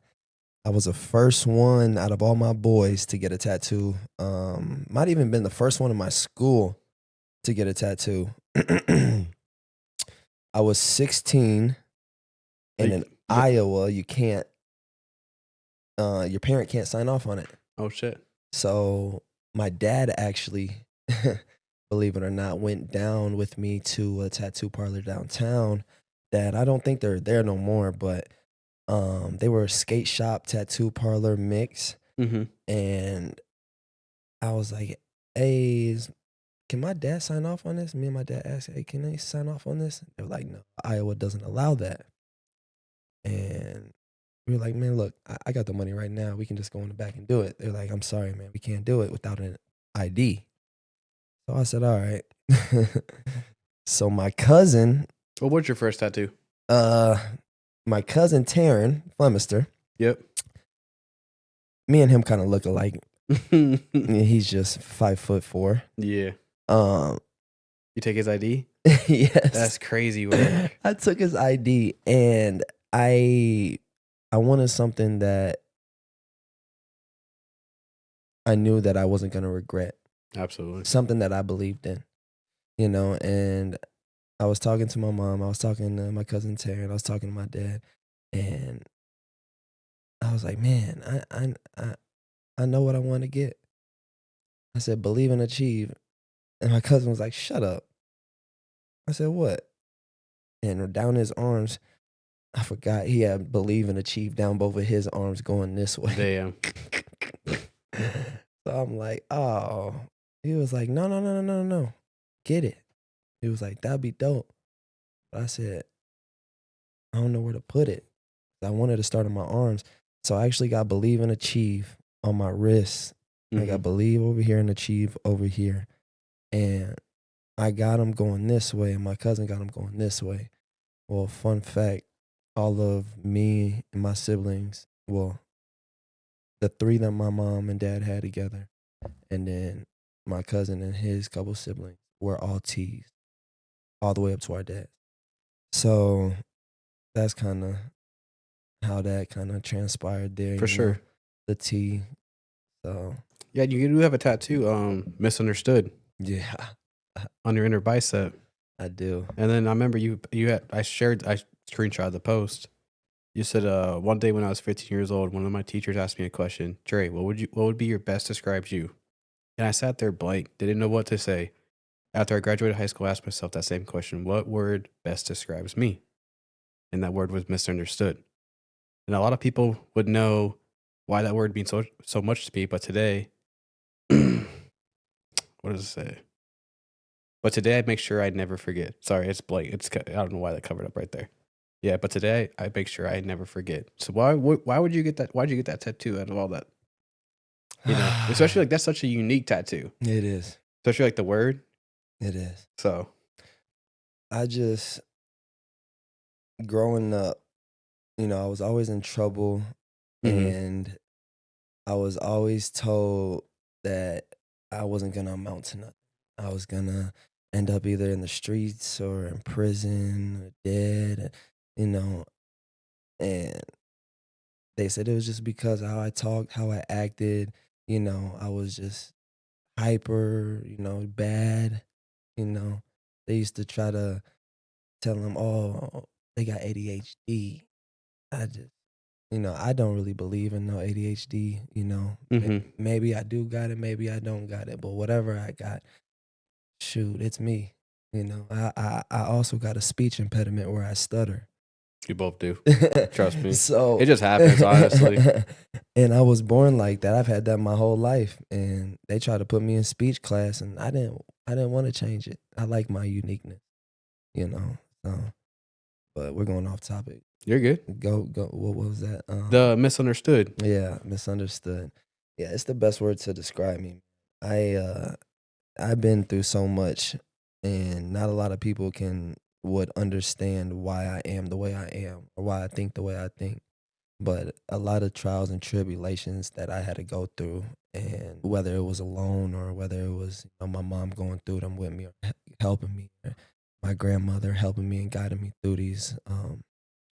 was the first one out of all my boys to get a tattoo. Might even been the first one in my school to get a tattoo. I was 16, and in Iowa, you can't. Your parent can't sign off on it. Oh shit. So my dad actually, believe it or not, went down with me to a tattoo parlor downtown that I don't think they're there no more, but they were a skate shop tattoo parlor mix. Mm-hmm. And I was like, hey, can my dad sign off on this? Me and my dad asked, hey, can they sign off on this? They were like, no, Iowa doesn't allow that. And we were like, man, look, I got the money right now. We can just go in the back and do it. They're like, I'm sorry, man, we can't do it without an ID. So I said, all right. So my cousin, Well, what's your first tattoo? my cousin Taryn Flemister, Yep. me and him kind of look alike. He's just 5'4". Yeah. You take his ID? Yes. That's crazy work. I took his ID and I wanted something that I knew that I wasn't going to regret. Absolutely. Something that I believed in, you know, and I was talking to my mom, I was talking to my cousin Taryn, I was talking to my dad, and I was like, man, I know what I want to get. I said, believe and achieve. And my cousin was like, shut up. I said, what? And down his arms, I forgot he had believe and achieve down both of his arms going this way. Damn. So I'm like, oh. He was like, no. Get it. He was like, that'd be dope. But I said, I don't know where to put it. I wanted to start on my arms. So I actually got believe and achieve on my wrists. Mm-hmm. I got believe over here and achieve over here. And I got him going this way, and my cousin got him going this way. Well, fun fact, all of me and my siblings, well, the three that my mom and dad had together, and then my cousin and his couple siblings were all T's, all the way up to our dad. So that's kind of how that kind of transpired there. For sure. The T. So yeah, you do have a tattoo, misunderstood. Yeah. On your inner bicep. I do. And then I remember I screenshot the post. You said one day when I was 15 years old, one of my teachers asked me a question, Dre, what would be your best describes you? And I sat there blank, didn't know what to say. After I graduated high school, I asked myself that same question, what word best describes me? And that word was misunderstood. And a lot of people would know why that word means so much to me, but today, what does it say? But today I make sure I never forget. Sorry, it's blank. I don't know why that covered up right there. Yeah, but today I make sure I never forget. So why would you get that? Why'd you get that tattoo out of all that? You know, especially like that's such a unique tattoo. It is. Especially like the word. It is. So I just, growing up, you know, I was always in trouble, and I was always told that I wasn't going to amount to nothing. I was going to end up either in the streets or in prison or dead, you know, and they said it was just because of how I talked, how I acted, you know, I was just hyper, you know, bad, you know. They used to try to tell them, oh, they got ADHD. I just, you know, I don't really believe in no ADHD, you know. Maybe I do got it, maybe I don't got it, but whatever I got, shoot, it's me. You know, I also got a speech impediment where I stutter. You both do. Trust me. So It just happens, honestly. and I was born like that. I've had that my whole life, and they tried to put me in speech class, and I didn't want to change it. I like my uniqueness, you know. So, but we're going off topic. You're good. Go. What was that? The misunderstood. Yeah, misunderstood. Yeah, it's the best word to describe me. I've been through so much, and not a lot of people would understand why I am the way I am or why I think the way I think. But a lot of trials and tribulations that I had to go through, and whether it was alone or whether it was my mom going through them with me or helping me, or my grandmother helping me and guiding me through these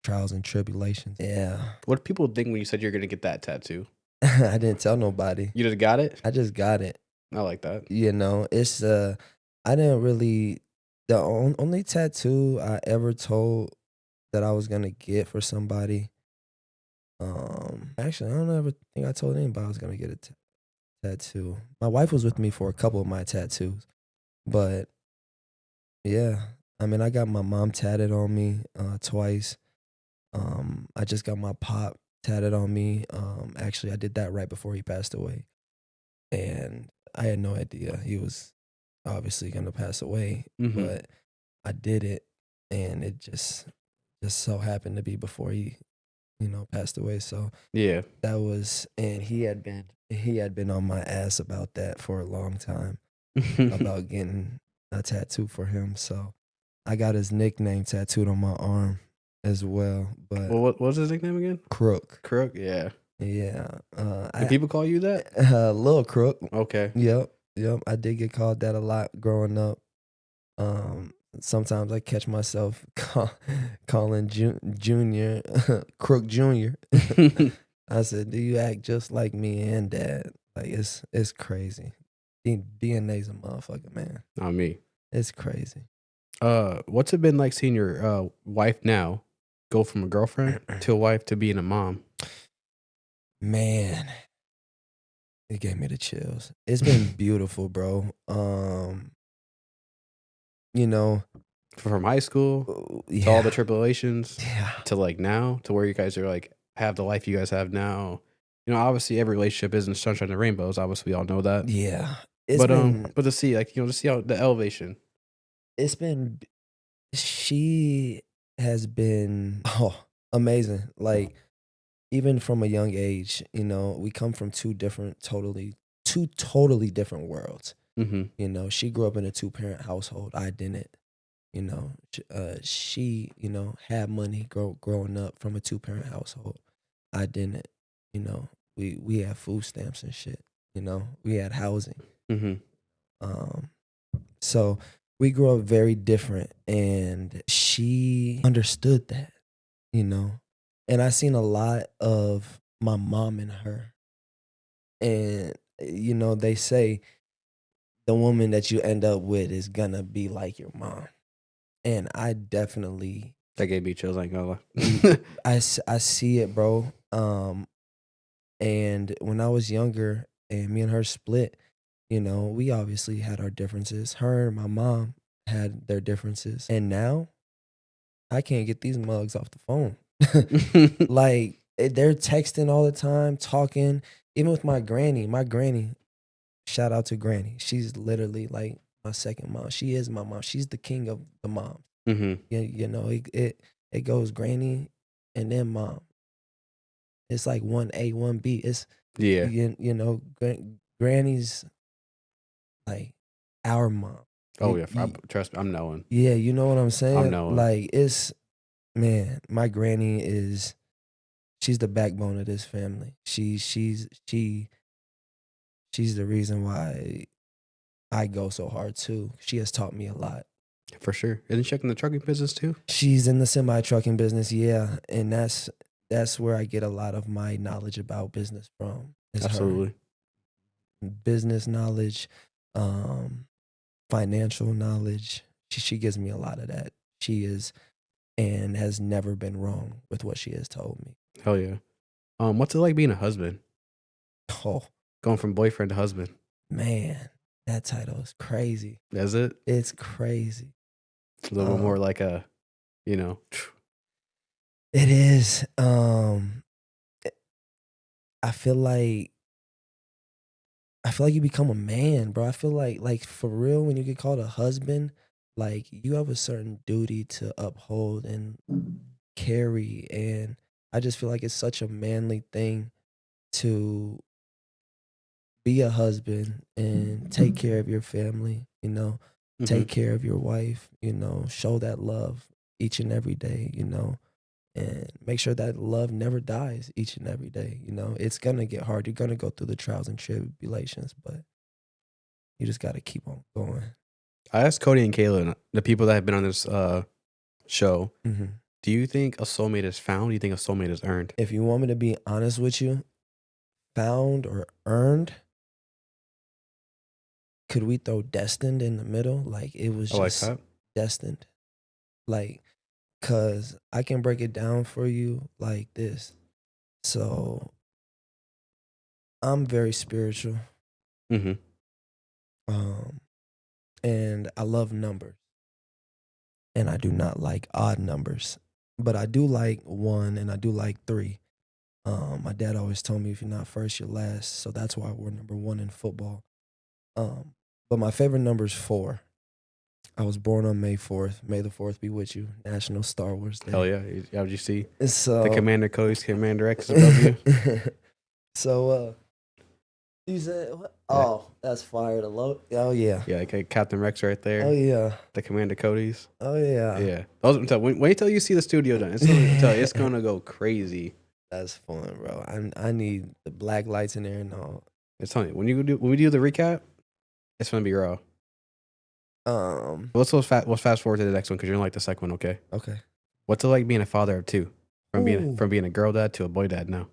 trials and tribulations. Yeah, What do people think when you said you're gonna get that tattoo? I didn't tell nobody. You just got it? I just got it. I like that. You know, it's I didn't really the only tattoo I ever told that I was gonna get for somebody. Actually, I don't ever think I told anybody I was gonna get a tattoo. My wife was with me for a couple of my tattoos, but yeah, I mean, I got my mom tatted on me twice. I just got my pop tatted on me. Actually, I did that right before he passed away, and I had no idea he was obviously gonna pass away, Mhm. but I did it, and it just so happened to be before he passed away. So Yeah. that was, and he had been on my ass about that for a long time about getting a tattoo for him. So I got his nickname tattooed on my arm as well. But Well, what was his nickname again? Crook, Crook? Yeah. yeah, Do people call you that? Little Crook. Okay. Yep. I did get called that a lot growing up. Sometimes I catch myself calling Junior Crook Junior. I said, "Do you act just like me and Dad?" Like it's crazy. DNA's a motherfucker, man. Not me. It's crazy. What's it been like seeing your wife now go from a girlfriend to a wife to being a mom? Man, it gave me the chills. It's been beautiful, bro. You know, From high school to all the yeah, tribulations yeah, to like now to where you guys are like have the life you guys have now. You know, obviously every relationship isn't sunshine and rainbows. Obviously, we all know that. yeah. It's been, But to see like to see how the elevation. it's been. She has been amazing. Like even from a young age, we come from two totally different worlds. Mm-hmm. She grew up in a two-parent household. I didn't. She had money growing up from a two-parent household. I didn't. We had food stamps and shit. We had housing. Mm-hmm. Um, so we grew up very different, and she understood that. you know. And I seen a lot of my mom in her. And they say the woman that you end up with is gonna be like your mom. And I definitely That gave me chills. I ain't gonna lie. I see it, bro. And when I was younger and me and her split, we obviously had our differences. Her and my mom had their differences. And now I can't get these mugs off the phone. Like they're texting all the time, talking. Even with my granny, shout out to Granny. She's literally like my second mom. She is my mom. She's the king of the moms. Mm-hmm. It goes Granny and then mom. It's like 1A, 1B. It's Yeah. Granny's like our mom. Oh You- yeah. you- Trust me. I'm knowing. yeah, you know what I'm saying? knowing. Like man, my granny she's the backbone of this family. She's the reason why I go so hard too. She has taught me a lot. For sure. Isn't she in the trucking business too? She's in the semi trucking business, yeah, and that's where I get a lot of my knowledge about business from. Is her Absolutely. business knowledge, financial knowledge. She gives me a lot of that. She is and has never been wrong with what she has told me. Hell yeah. What's it like being a husband? Oh Going from boyfriend to husband. man, that title is crazy. Is it? It's crazy. A little bit more like a, you know. It is. I feel like you become a man, bro. I feel like for real, when you get called a husband, like you have a certain duty to uphold and carry, and I just feel like it's such a manly thing to be a husband and take care of your family, take care of your wife, show that love each and every day, and make sure that love never dies each and every day. It's gonna get hard. You're gonna go through the trials and tribulations, but you just gotta keep on going. I asked Cody and Kayla, the people that have been on this show, hmm do you think a soulmate is found? Do you think a soulmate is earned? If you want me to be honest with you, found or earned, could we throw destined in the middle? Like it was I like just that. destined. Like, cause I can break it down for you like this. So I'm very spiritual. Mm-hmm. Um, and I love numbers. And I do not like odd numbers. But I do like 1 and I do like 3. My dad always told me if you're not first, you're last. So that's why we're number 1 in football. But my favorite number is 4. I was born on May 4th. May the 4th be with you. National Star Wars Day. Hell yeah. How would you see So the Commander Cody's Commander X above you? So you said what? Yeah. Oh, that's fire to load. Oh yeah. Yeah, like Captain Rex right there. Oh yeah. The Commander Cody's. Oh yeah. Yeah. Wait till you see the studio done. It's gonna go crazy. That's fun, bro. I need the black lights in there and all. It's funny. When we do the recap, it's gonna be raw. Let's fast forward to the next one because you're gonna like the second one, okay? Okay. What's it like being a father of 2? From Ooh. being a girl dad to a boy dad now.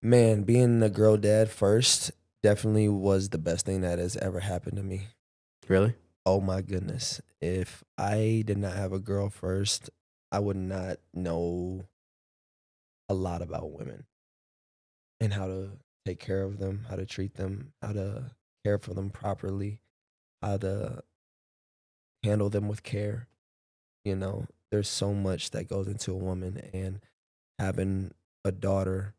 Man, being a girl dad first definitely was the best thing that has ever happened to me. Really? Oh my goodness. If I did not have a girl first, I would not know a lot about women and how to take care of them, how to treat them, how to care for them properly, how to handle them with care. There's so much that goes into a woman, and having a daughter,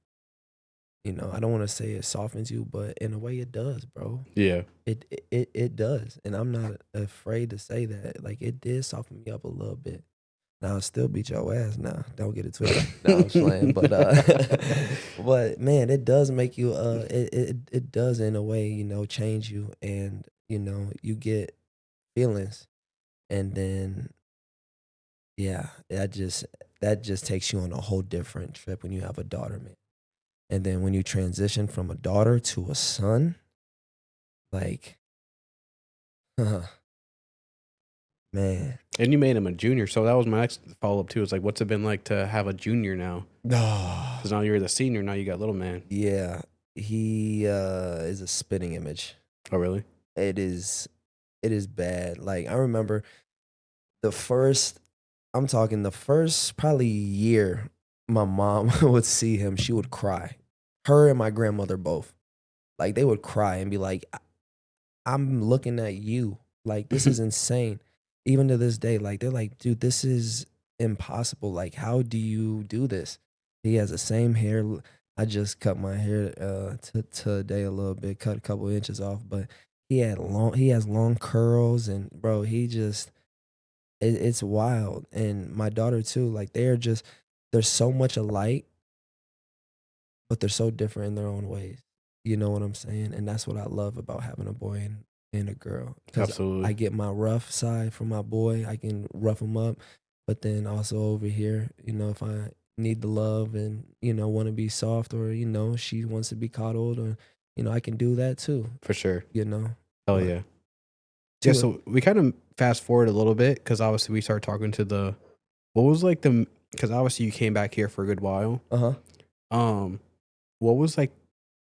I don't want to say it softens you, but in a way it does, bro. Yeah. It does. And I'm not afraid to say that. Like it did soften me up a little bit. Now I'll still beat your ass now. Don't get it twisted. No, I'm playing. But but man, it does make you it does in a way, change you, and you get feelings, and then yeah, that just takes you on a whole different trip when you have a daughter, man. And then when you transition from a daughter to a son, like man. And you made him a junior, so that was my next follow up too. It's like, what's it been like to have a junior now? Because now you're the senior. Now you got little man. Yeah, he is a spitting image. Oh really? It is bad. Like I remember the first probably year my mom would see him, she would cry. Her and my grandmother both. Like they would cry and be like, I'm looking at you. Like this is insane. Even to this day, like they're like, dude, this is impossible. Like, how do you do this? He has the same hair. I just cut my hair today a little bit, cut a couple inches off, but he has long curls, and bro, it's wild. And my daughter too, like they're so much alike, but they're so different in their own ways. You know what I'm saying? And that's what I love about having a boy and a girl. Because Absolutely. I get my rough side from my boy. I can rough him up. But then also over here, if I need the love and, want to be soft, or, she wants to be coddled, or, I can do that too. For sure. Hell But, yeah. Yeah, so we kind of fast forward a little bit because obviously we started talking to because obviously you came back here for a good while. Uh-huh. What was like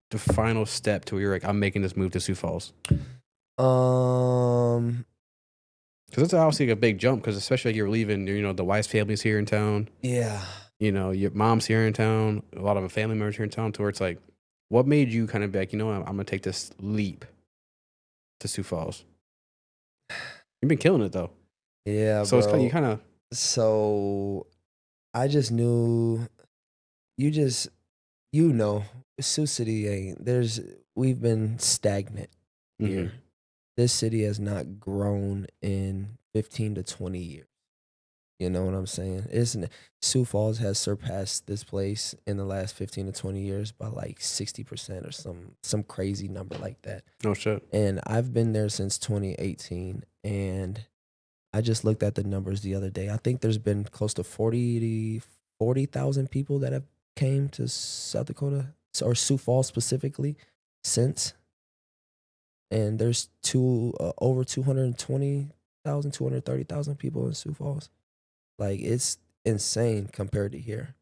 the final step to where you're like, I'm making this move to Sioux Falls? Because it's obviously like a big jump, because especially like you're leaving, the wife's family's here in town. Yeah. Your mom's here in town, a lot of the family members here in town, to where it's like, what made you kind of be like, I'm going to take this leap to Sioux Falls? You've been killing it though. Yeah, So it's kind you bro. kind of So I just knew you just you know, Sioux City ain't there's we've been stagnant hmm here. This city has not grown in 15 to 20 years. You know what I'm saying? Sioux Falls has surpassed this place in the last 15 to 20 years by like 60% or some crazy number like that. oh shit. And I've been there since 2018, and I just looked at the numbers the other day. I think there's been close to 40,000 people that have came to South Dakota or Sioux Falls specifically since, and there's over 220,000, 230,000 people in Sioux Falls. Like it's insane compared to here.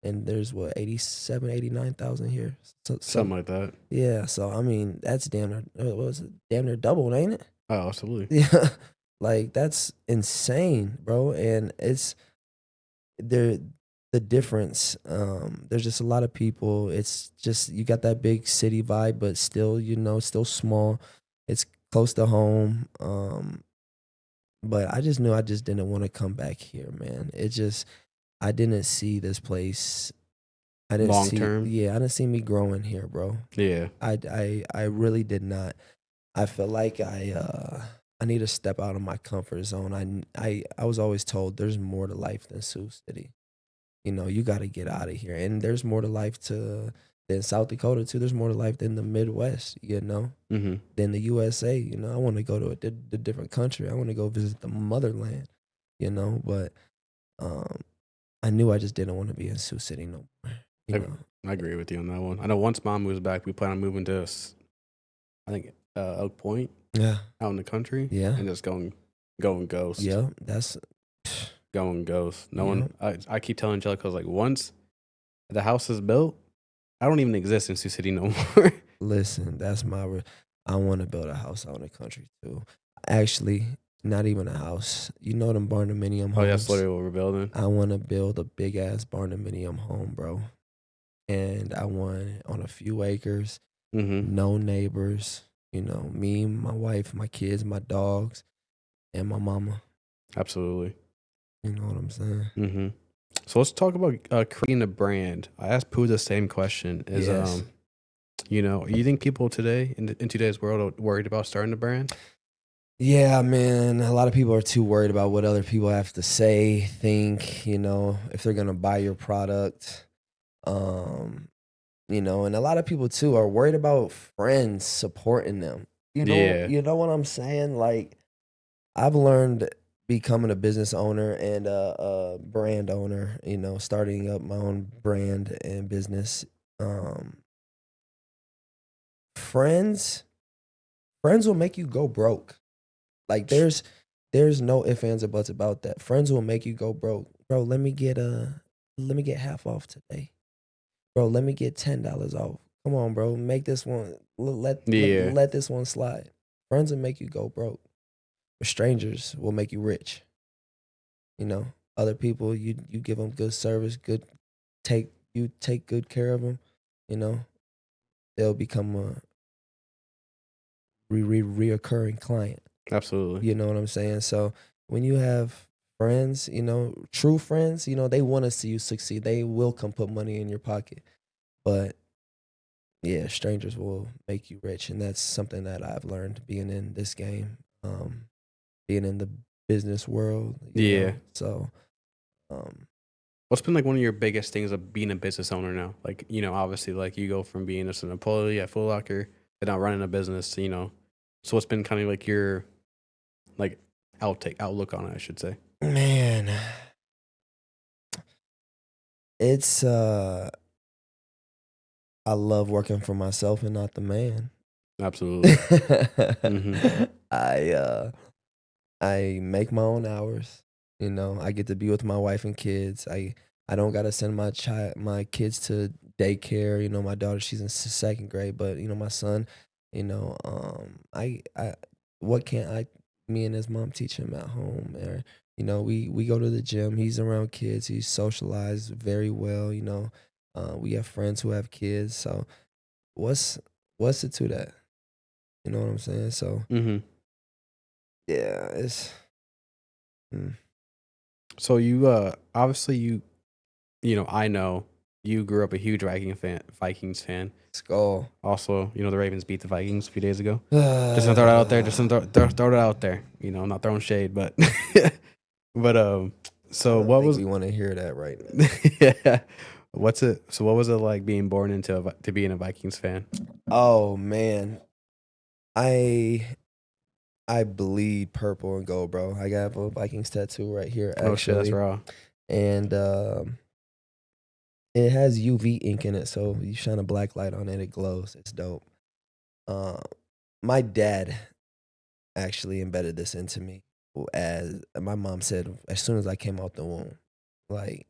And there's what 87, 89,000 here. So Something like that. yeah, so I mean that's damn near what was it? Damn near double, ain't it? Oh, absolutely. Yeah. Like that's insane, bro. And it's there the difference. There's just a lot of people. It's just you got that big city vibe, but still, still small. It's close to home. But I just knew I just didn't want to come back here, man. It just I didn't see this place. I didn't Long see term. yeah, I didn't see me growing here, bro. Yeah. I really did not. I feel like I need to step out of my comfort zone. I was always told there's more to life than Sioux City. You got to get out of here. And there's more to life than South Dakota too. There's more to life than the Midwest, hmm than the USA. I want to go to a different country. I want to go visit the motherland, but um I knew I just didn't want to be in Sioux City no more, you I, know. I agree with you on that one. I know once mom moves back, we plan on moving to, I think, Oak Point Yeah. out in the country Yeah. and just going ghost. Yeah, that's Going ghost. No yeah. one, I keep telling Jellicoe, like, once the house is built, I don't even exist in Sioux City no more. Listen, I want to build a house out in the country too. Actually, not even a house. You know them barndominium Oh, yeah, that's homes? literally what we're building. I want to build a big ass barndominium home, bro. And I want it on a few acres, Mm-hmm. no neighbors, me, my wife, my kids, my dogs, and my mama. Absolutely. You know what I'm saying? Mm-hmm. So let's talk about creating a brand. I asked Pooh the same question. Yes. You think people today in today's world are worried about starting a brand? Yeah, man. A lot of people are too worried about what other people have to say, think, if they're gonna buy your product. Um, and a lot of people too are worried about friends supporting them. Yeah. You know what I'm saying? Like I've learned becoming a business owner and a brand owner, starting up my own brand and business. Um, friends, friends will make you go broke. Like there's no ifs, ands, or buts about that. Friends will make you go broke. Bro, let me get half off today. Bro, let me get $10 off. Come on, bro. Make this one Yeah. let this one slide. Friends will make you go broke. But strangers will make you rich. Other people you give them good service, take good care of them, you know. They'll become a reoccurring client. Absolutely. You know what I'm saying? So when you have friends, true friends, they want to see you succeed. They will come put money in your pocket. But yeah, strangers will make you rich. And that's something that I've learned being in this game, being in the business world, Yeah. So um, What's been like one of your biggest things of being a business owner now? Like, obviously, like you go from being just an employee at Foot Locker to now running a business. So what's been kind of like your like outlook on it, I should say? man, it's I love working for myself and not the man. Absolutely. Mm-hmm. I make my own hours. I get to be with my wife and kids. I don't gotta send my kids to daycare. My daughter, she's in second grade, but my son, I what can't I me and his mom teach him at home? Or we go to the gym. He's around kids. He's socialized very well. We have friends who have kids. So what's it to that? You know what I'm saying? So Mm-hmm. yeah, it's Mm. So you obviously I know you grew up a huge Vikings fan. Skull. Also, the Ravens beat the Vikings a few days ago. Just gonna throw that out there. Just gonna throw it out there. I'm not throwing shade, but but I so don't what think was we want to hear that right now. yeah. What was it like being born to being a Vikings fan? Oh man, I I bleed purple and gold, bro. I got a Vikings tattoo right here, Oh shit, that's actually, raw. and it has UV ink in it, so you shine a black light on it, it glows. It's dope. Uh, my dad actually embedded this into me, as my mom said as soon as I came out the womb, like,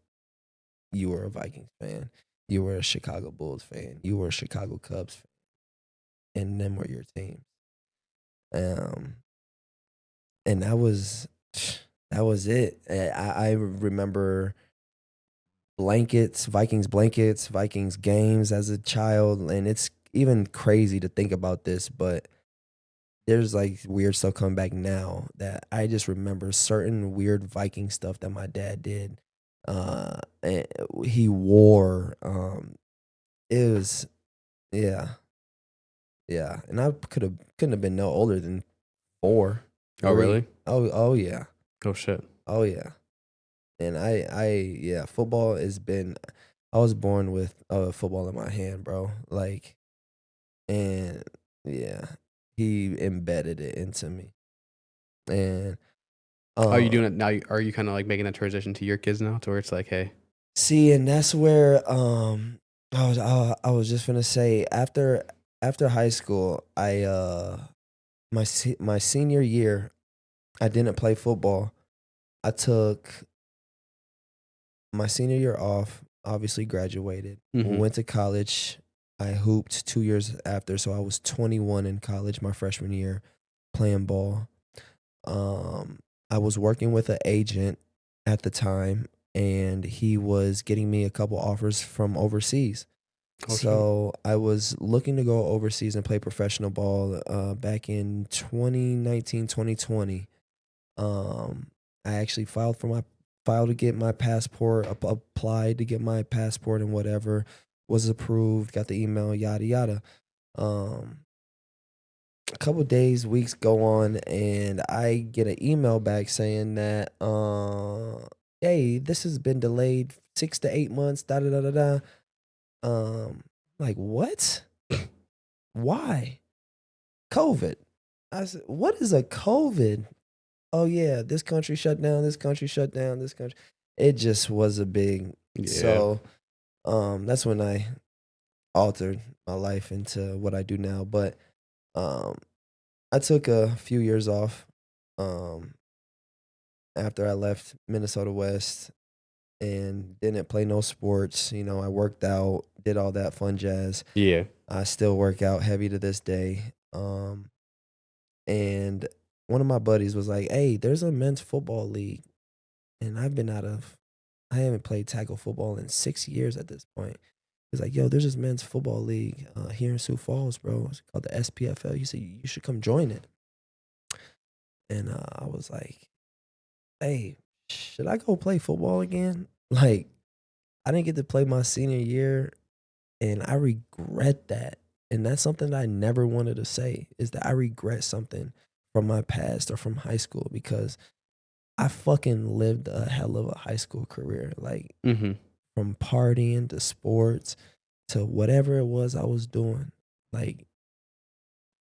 you were a Vikings fan, you were a Chicago Bulls fan, you were a Chicago Cubs fan, and them were your teams. Um, and that was it. I remember blankets, Vikings games as a child, and it's even crazy to think about this, but there's like weird stuff coming back now that I just remember certain weird Viking stuff that my dad did. And he wore. It was yeah, yeah, and I couldn't have been no older than 4, Oh 3. really? Oh yeah, Oh shit. oh yeah. And yeah, football has been. I was born with football in my hand, bro. Like, and yeah, he embedded it into me. And Are you um, doing it now? Are you kind of like making that transition to your kids now, to where it's like, hey, see, and that's where I was just gonna say, after high school, my senior year, I didn't play football. I took my senior year off, obviously graduated, mm-hmm. went to college. I hooped 2 years after, so I was 21 in college my freshman year, playing ball. Um, I was working with an agent at the time, and he was getting me a couple offers from overseas. Oh shit. So I was looking to go overseas and play professional ball back in 2019, 2020. Um, I actually filed to get my passport, applied to get my passport and whatever, was approved, got the email, yada yada. Um, a couple days, weeks go on, and I get an email back saying that, hey, this has been delayed 6 to 8 months. Da da da da da. Like, what? Why? COVID. I said, what is a COVID? Oh yeah, this country shut down, this country shut down, this country. It just was a big. Yeah. So that's when I altered my life into what I do now. But um I took a few years off um after I left Minnesota West and didn't play no sports. I worked out, did all that fun jazz. Yeah. I still work out heavy to this day. And one of my buddies was like, "Hey, there's a men's football league." And I haven't played tackle football in 6 years at this point. He's like, "Yo, there's this men's football league here in Sioux Falls, bro. It's called the SPFL. He said you should come join it." And I was like, "Hey, should I go play football again?" Like, I didn't get to play my senior year, and I regret that. And that's something that I never wanted to say, is that I regret something from my past or from high school, because I fucking lived a hell of a high school career. Like, Mm-hmm. from partying to sports to whatever it was I was doing. Like,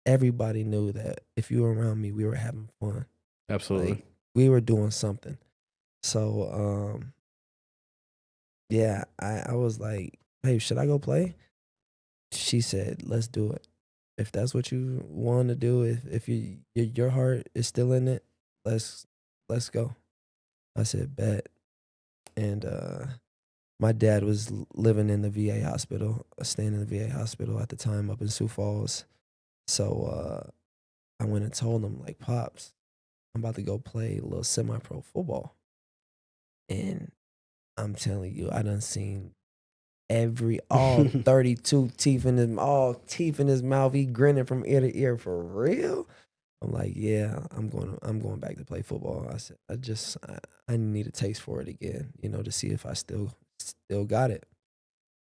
everybody knew that if you were around me, we were having fun. Absolutely. Like, we were doing something. So, yeah, I was like, "Hey, should I go play?" She said, "Let's do it. If that's what you want to do, if your heart is still in it, let's go." I said, "Bet." And my dad was living in the VA hospital, staying in the VA hospital at the time up in Sioux Falls. So I went and told him, like, "Pops, I'm about to go play a little semi-pro football." And I'm telling you, I done seen all 32 teeth in his, all teeth in his mouth. He grinning from ear to ear, for real. I'm like, yeah, I'm going back to play football. I said, I need a taste for it again, to see if I still got it.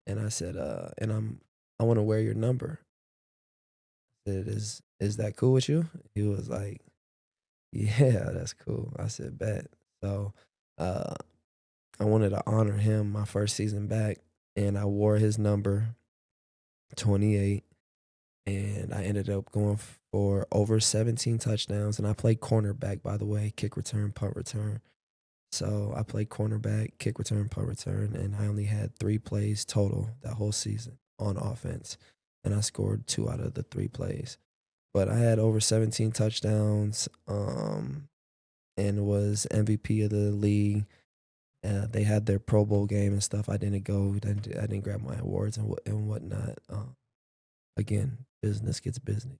And I said, I want to wear your number. I said, is that cool with you? He was like, yeah, that's cool. I said, bet. So, uh, I wanted to honor him my first season back, and I wore his number 28, and I ended up going for over 17 touchdowns. And I played cornerback, by the way, kick return, punt return. So I played cornerback, kick return, punt return, and I only had 3 plays total that whole season on offense. And I scored 2 out of the 3 plays. But I had over 17 touchdowns, and was MVP of the league. They had their Pro Bowl game and stuff. I didn't go. I didn't grab my awards and whatnot. Again, business gets busy,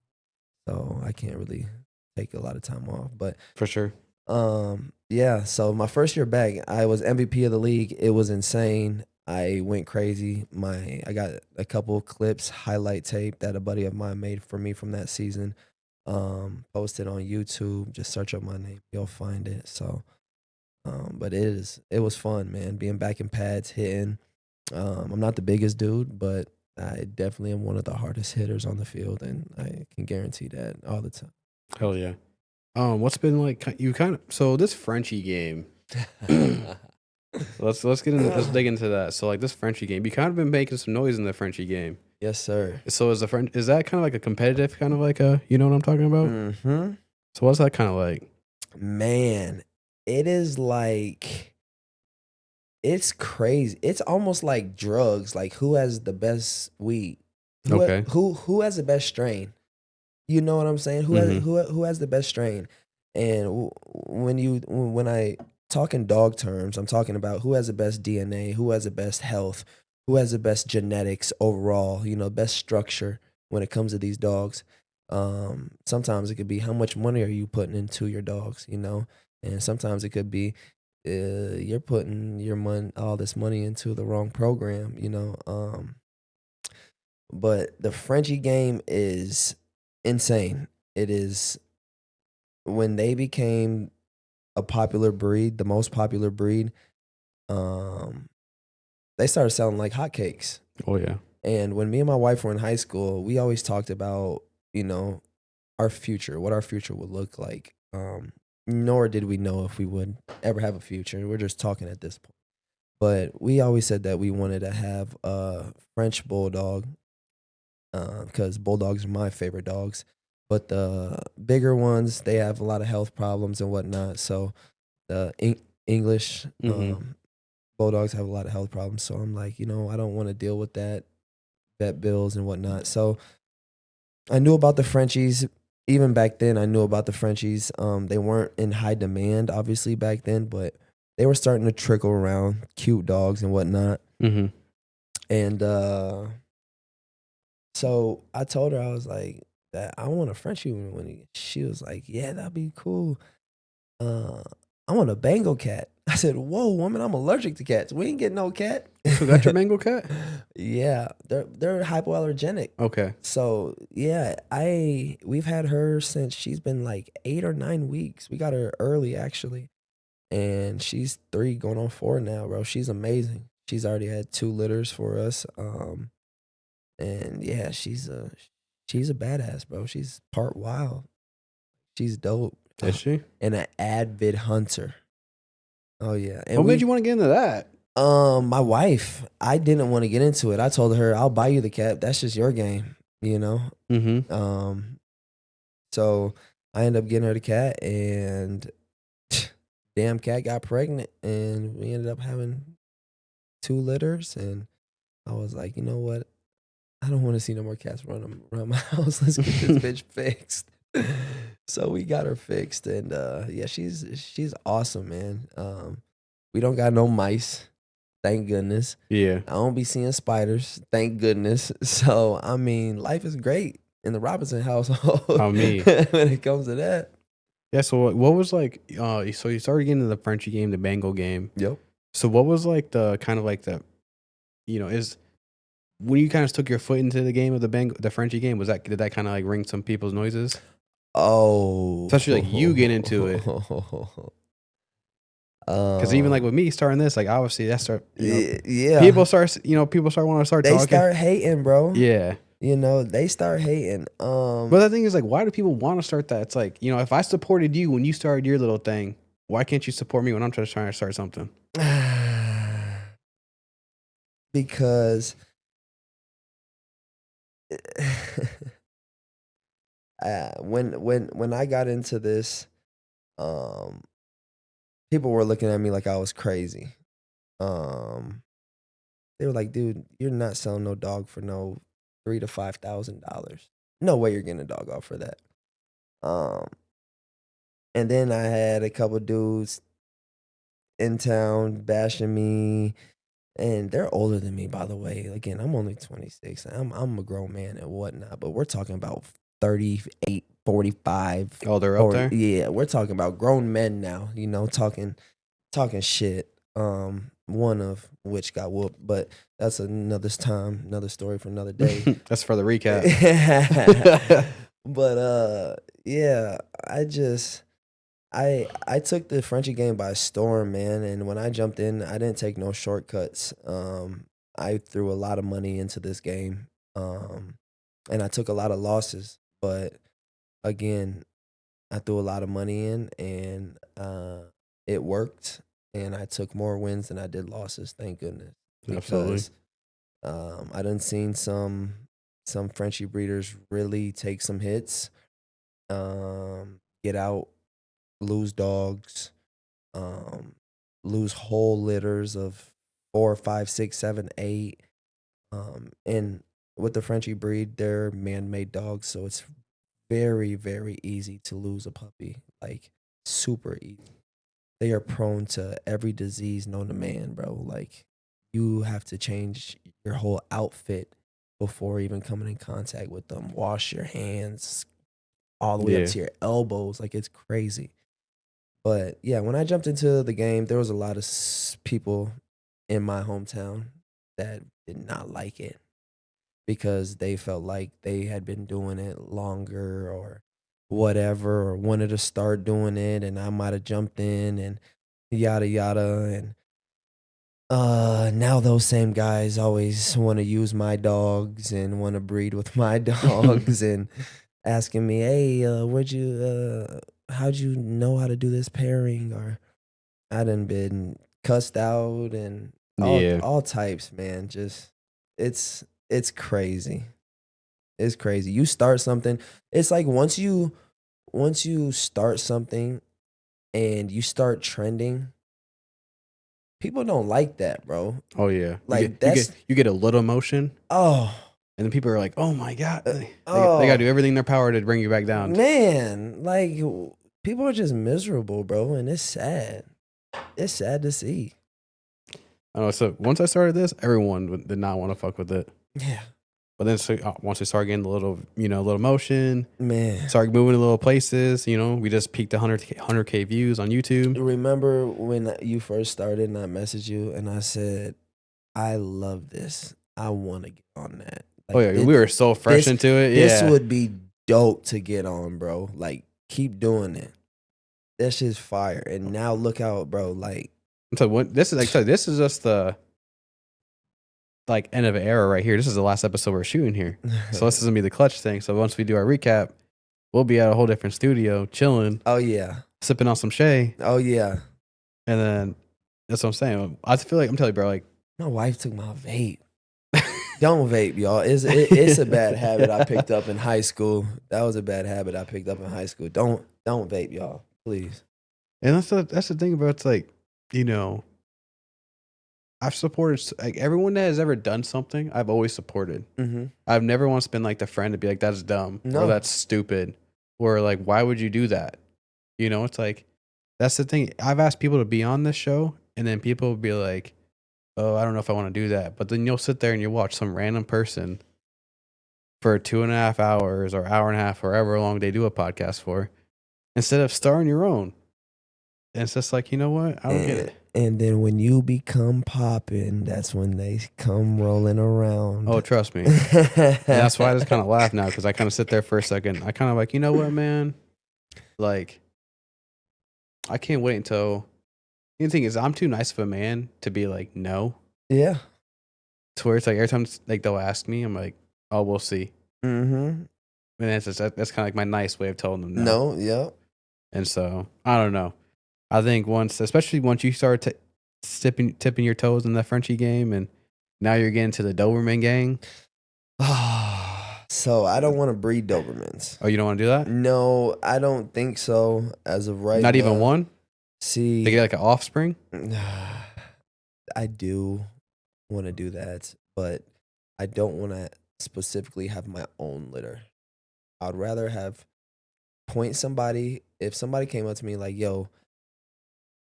so I can't really take a lot of time off. But For sure. yeah. So my first year back, I was MVP of the league. It was insane. I went crazy. I got a couple of clips, highlight tape that a buddy of mine made for me from that season. Posted on YouTube. Just search up my name, you'll find it. So, but it was fun, man. Being back in pads, hitting. I'm not the biggest dude, but I definitely am one of the hardest hitters on the field, and I can guarantee that all the time. Hell yeah. What's been like you kind of so this Frenchie game? Let's let's dig into that. So like this Frenchie game, you kind of been making some noise in the Frenchie game. Yes, sir. So is that kind of like a competitive kind of like a you know what I'm talking about? Mm-hmm. So what's that kind of like? Man, it is like it's crazy. It's almost like drugs. Like who has the best weed? Okay. Who has the best strain? You know what I'm saying? Who has the best strain? And when I talk in dog terms, I'm talking about who has the best DNA, who has the best health, who has the best genetics overall. Best structure when it comes to these dogs. Sometimes it could be how much money are you putting into your dogs, and sometimes it could be you're putting all this money into the wrong program, But the Frenchie game is insane. It is when they became a popular breed, the most popular breed. They started selling like hotcakes. Oh yeah. And when me and my wife were in high school, we always talked about, our future, what our future would look like. Nor did we know if we would ever have a future. We're just talking at this point. But we always said that we wanted to have a French bulldog because bulldogs are my favorite dogs. But the bigger ones, they have a lot of health problems and whatnot. So the English bulldogs have a lot of health problems. So I'm like, I don't want to deal with that, vet bills and whatnot. So I knew about the Frenchies. Even back then, I knew about the Frenchies. They weren't in high demand, obviously, back then, but they were starting to trickle around, cute dogs and whatnot. Mm-hmm. And so I told her, I was like, that I want a Frenchie. When she was like, yeah, that'd be cool. I want a Bengal cat. I said, whoa, woman, I'm allergic to cats. We ain't getting no cat. So that's your Bengal cat? Yeah, they're hypoallergenic. Okay. So yeah, we've had her since she's been like 8 or 9 weeks. We got her early actually, and she's 3 going on 4 now, bro. She's amazing. She's already had 2 litters for us. And yeah, she's a badass, bro. She's part wild. She's dope. Is she? And an avid hunter. Oh yeah. And what made you want to get into that? My wife. I didn't want to get into it. I told her, I'll buy you the cat. That's just your game, Mm-hmm. So I ended up getting her the cat, and damn cat got pregnant, and we ended up having 2 litters. And I was like, you know what? I don't want to see no more cats running around my house. Let's get this bitch fixed. So we got her fixed, and yeah, she's awesome, man. We don't got no mice, thank goodness. Yeah. I don't be seeing spiders, thank goodness. So I mean, life is great in the Robinson household. When it comes to that. Yeah. So what was like? So you started getting into the Frenchie game, the Bengal game. Yep. So what was like the kind of like the, is when you kind of took your foot into the game of the Frenchie game? Did that kind of like ring some people's noises? Oh. Especially like you get into it. Because even like with me starting this, like obviously that start, yeah, people start want to start they talking. start hating, bro. Yeah. They start hating. But the thing is, like, why do people want to start that? It's like, if I supported you when you started your little thing, why can't you support me when I'm just trying to start something? Because when I got into this, people were looking at me like I was crazy. They were like, "Dude, you're not selling no dog for no $3,000 to $5,000. No way you're getting a dog off for that." And then I had a couple dudes in town bashing me, and they're older than me, by the way. Again, I'm only 26. I'm a grown man and whatnot, but we're talking about 38, 45. Oh, they're up there? Yeah, we're talking about grown men now, talking shit. One of which got whooped, but that's another time, another story for another day. That's for the recap. But yeah, I took the Frenchie game by storm, man. And when I jumped in, I didn't take no shortcuts. I threw a lot of money into this game, and I took a lot of losses. But again, I threw a lot of money in, and it worked. And I took more wins than I did losses. Thank goodness. Absolutely. I done seen some Frenchie breeders really take some hits, get out, lose dogs, lose whole litters of 4, 5, 6, 7, 8. And with the Frenchie breed, they're man-made dogs, so it's very, very easy to lose a puppy. Like super easy. They are prone to every disease known to man, bro. Like you have to change your whole outfit before even coming in contact with them. Wash your hands all the way up to your elbows. Like it's crazy. But yeah, when I jumped into the game, there was a lot of people in my hometown that did not like it because they felt like they had been doing it longer or whatever, or wanted to start doing it, and I might have jumped in and yada yada. And now those same guys always want to use my dogs and want to breed with my dogs and asking me, "Hey, how'd you know how to do this pairing?" Or I done been cussed out and all types, man. Just it's crazy. It's crazy. You start something. It's like once you start something and you start trending, people don't like that, bro. Oh yeah. Like you get a little emotion. Oh. And then people are like, "Oh my god." They gotta do everything in their power to bring you back down. Man, like people are just miserable, bro, and it's sad. It's sad to see. I know. So once I started this, everyone did not want to fuck with it. Yeah. But then once we started getting a little motion, man, started moving to little places, we just peaked 100K views on YouTube. Remember when you first started and I messaged you and I said, "I love this. I want to get on that." Like, oh yeah, we were so fresh into it. This would be dope to get on, bro. Like, keep doing it. That shit's fire. And now look out, bro. Like, so this is just the end of an era right here. This is the last episode we're shooting here. So this is gonna be the clutch thing. So once we do our recap, we'll be at a whole different studio, chilling. Oh yeah, sipping on some Shay. Oh yeah, and then that's what I'm saying. I feel like I'm telling you, bro. Like my wife took my vape. Don't vape, y'all. It's a bad habit I picked up in high school. That was a bad habit I picked up in high school. Don't vape, y'all. Please. And that's the thing, bro. It's like, I've supported like everyone that has ever done something. I've always supported. Mm-hmm. I've never once been like the friend to be like, "That's dumb," or "That's stupid," or like, "Why would you do that?" It's like that's the thing. I've asked people to be on this show, and then people will be like, "Oh, I don't know if I want to do that." But then you'll sit there and you watch some random person for 2.5 hours or hour and a half, or however long they do a podcast for, instead of starting your own. And it's just like, you know what? I don't get it. And then when you become popping, that's when they come rolling around. Oh, trust me. And that's why I just kind of laugh now, because I kind of sit there for a second. I kind of like, you know what, man? like, I can't wait until. The thing is, I'm too nice of a man to be like no. Yeah. To where it's like every time like they'll ask me, I'm like, oh, we'll see. Mm-hmm. And that's kind of like my nice way of telling them no. No, yep. And so I don't know. I think especially once you start tipping your toes in the Frenchie game, and now you're getting to the Doberman gang. So I don't want to breed Dobermans. Oh, you don't want to do that? No, I don't think so as of right now. Not even one? See, They get like an offspring? I do want to do that, but I don't want to specifically have my own litter. I'd rather point somebody. If somebody came up to me like, "Yo,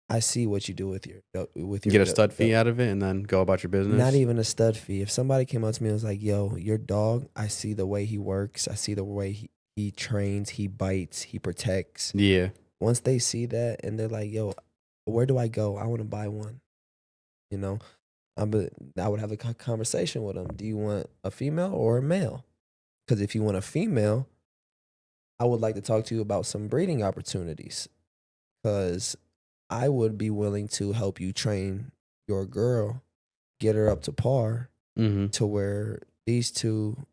I see what you do with your Get a stud fee out of it and then go about your business? Not even a stud fee. If somebody came up to me and was like, "Yo, your dog, I see the way he works. I see the way he trains, he bites, he protects." Yeah. Once they see that and they're like, "Yo, where do I go? I want to buy one." You know, I would have a conversation with them. Do you want a female or a male? Because if you want a female, I would like to talk to you about some breeding opportunities. Because I would be willing to help you train your girl, get her up to par, to where these two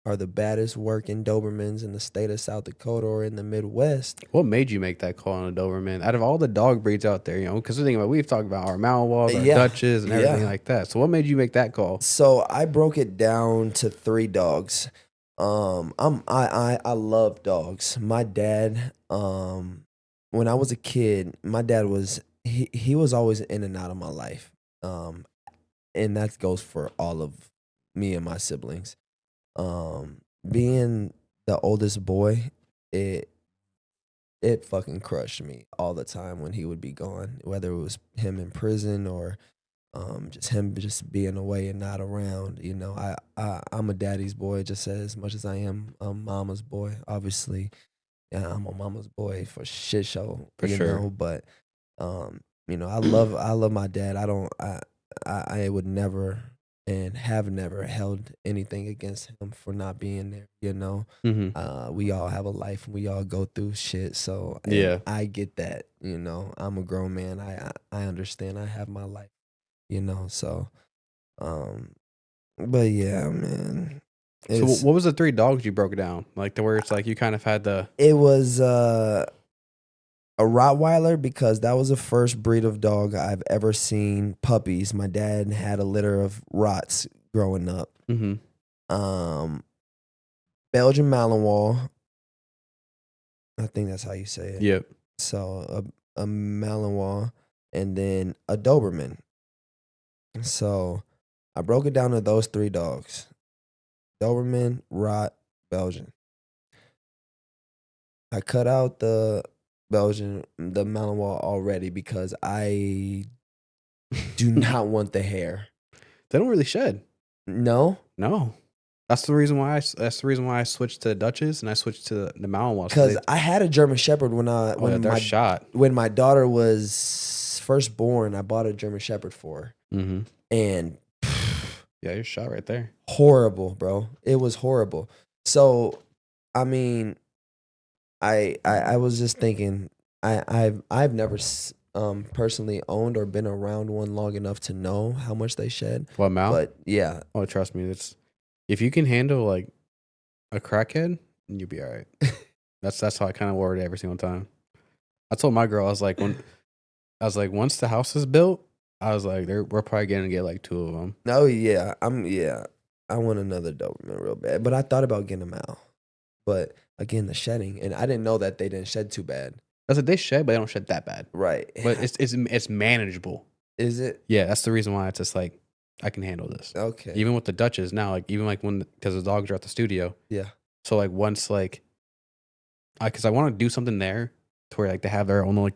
are the baddest working Dobermans in the state of South Dakota or in the Midwest. What made you make that call on a Doberman? Out of all the dog breeds out there, because we've talked about our Malinois, our Dutches, and everything like that. So what made you make that call? So I broke it down to 3 dogs. I love dogs. My dad, when I was a kid, my dad was he was always in and out of my life. And that goes for all of me and my siblings. Being the oldest boy, it fucking crushed me all the time when he would be gone, whether it was him in prison or just him just being away and not around. I'm a daddy's boy just as much as I am a mama's boy. Obviously, yeah, I'm a mama's boy for shit show. For sure. But I love my dad. I would never and have never held anything against him for not being there. We all have a life and we all go through shit. So yeah, I get that. I'm a grown man. I understand. I have my life. So, but yeah, man. So what was the 3 dogs you broke down? Like to where it's like you kind of had the. It was a Rottweiler because that was the first breed of dog I've ever seen. Puppies. My dad had a litter of Rotts growing up. Mm-hmm. Belgian Malinois. I think that's how you say it. Yep. So a Malinois and then a Doberman. So I broke it down to those 3 dogs. Doberman, Rott, Belgian. I cut out the Malinois already because I do not want the hair. They don't really shed. No. That's the reason why I switched to Dutches and I switched to the Malinois. Because I had a German Shepherd when my daughter was first born. I bought a German Shepherd for her. Mm-hmm. And yeah, you're shot right there. Horrible, bro. It was horrible. So, I mean, I was just thinking, I've never personally owned or been around one long enough to know how much they shed. What, Mal? But yeah. Oh, trust me, if you can handle like a crackhead, you'll be all right. That's how I kind of word it every single time. I told my girl, I was like, once the house is built, I was like, we're probably gonna get like 2 of them. Oh yeah, I want another Doberman real bad, but I thought about getting them out. But again, the shedding, and I didn't know that they didn't shed too bad. I was like, they shed, but they don't shed that bad. Right. But it's manageable. Is it? Yeah, that's the reason why it's just like I can handle this. Okay. Even with the Dutches now, like even like because the dogs are at the studio. Yeah. So like once like, because I want to do something there to where like they have their own like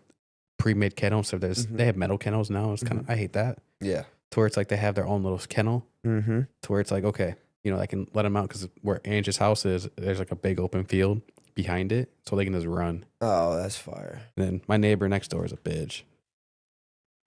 pre-made kennel. So they have metal kennels now. It's kind of I hate that. Yeah. To where it's like they have their own little kennel. Mm-hmm. To where it's like okay, I can let them out because where Angie's house is, there's like a big open field behind it, so they can just run. Oh, that's fire. And then my neighbor next door is a bitch.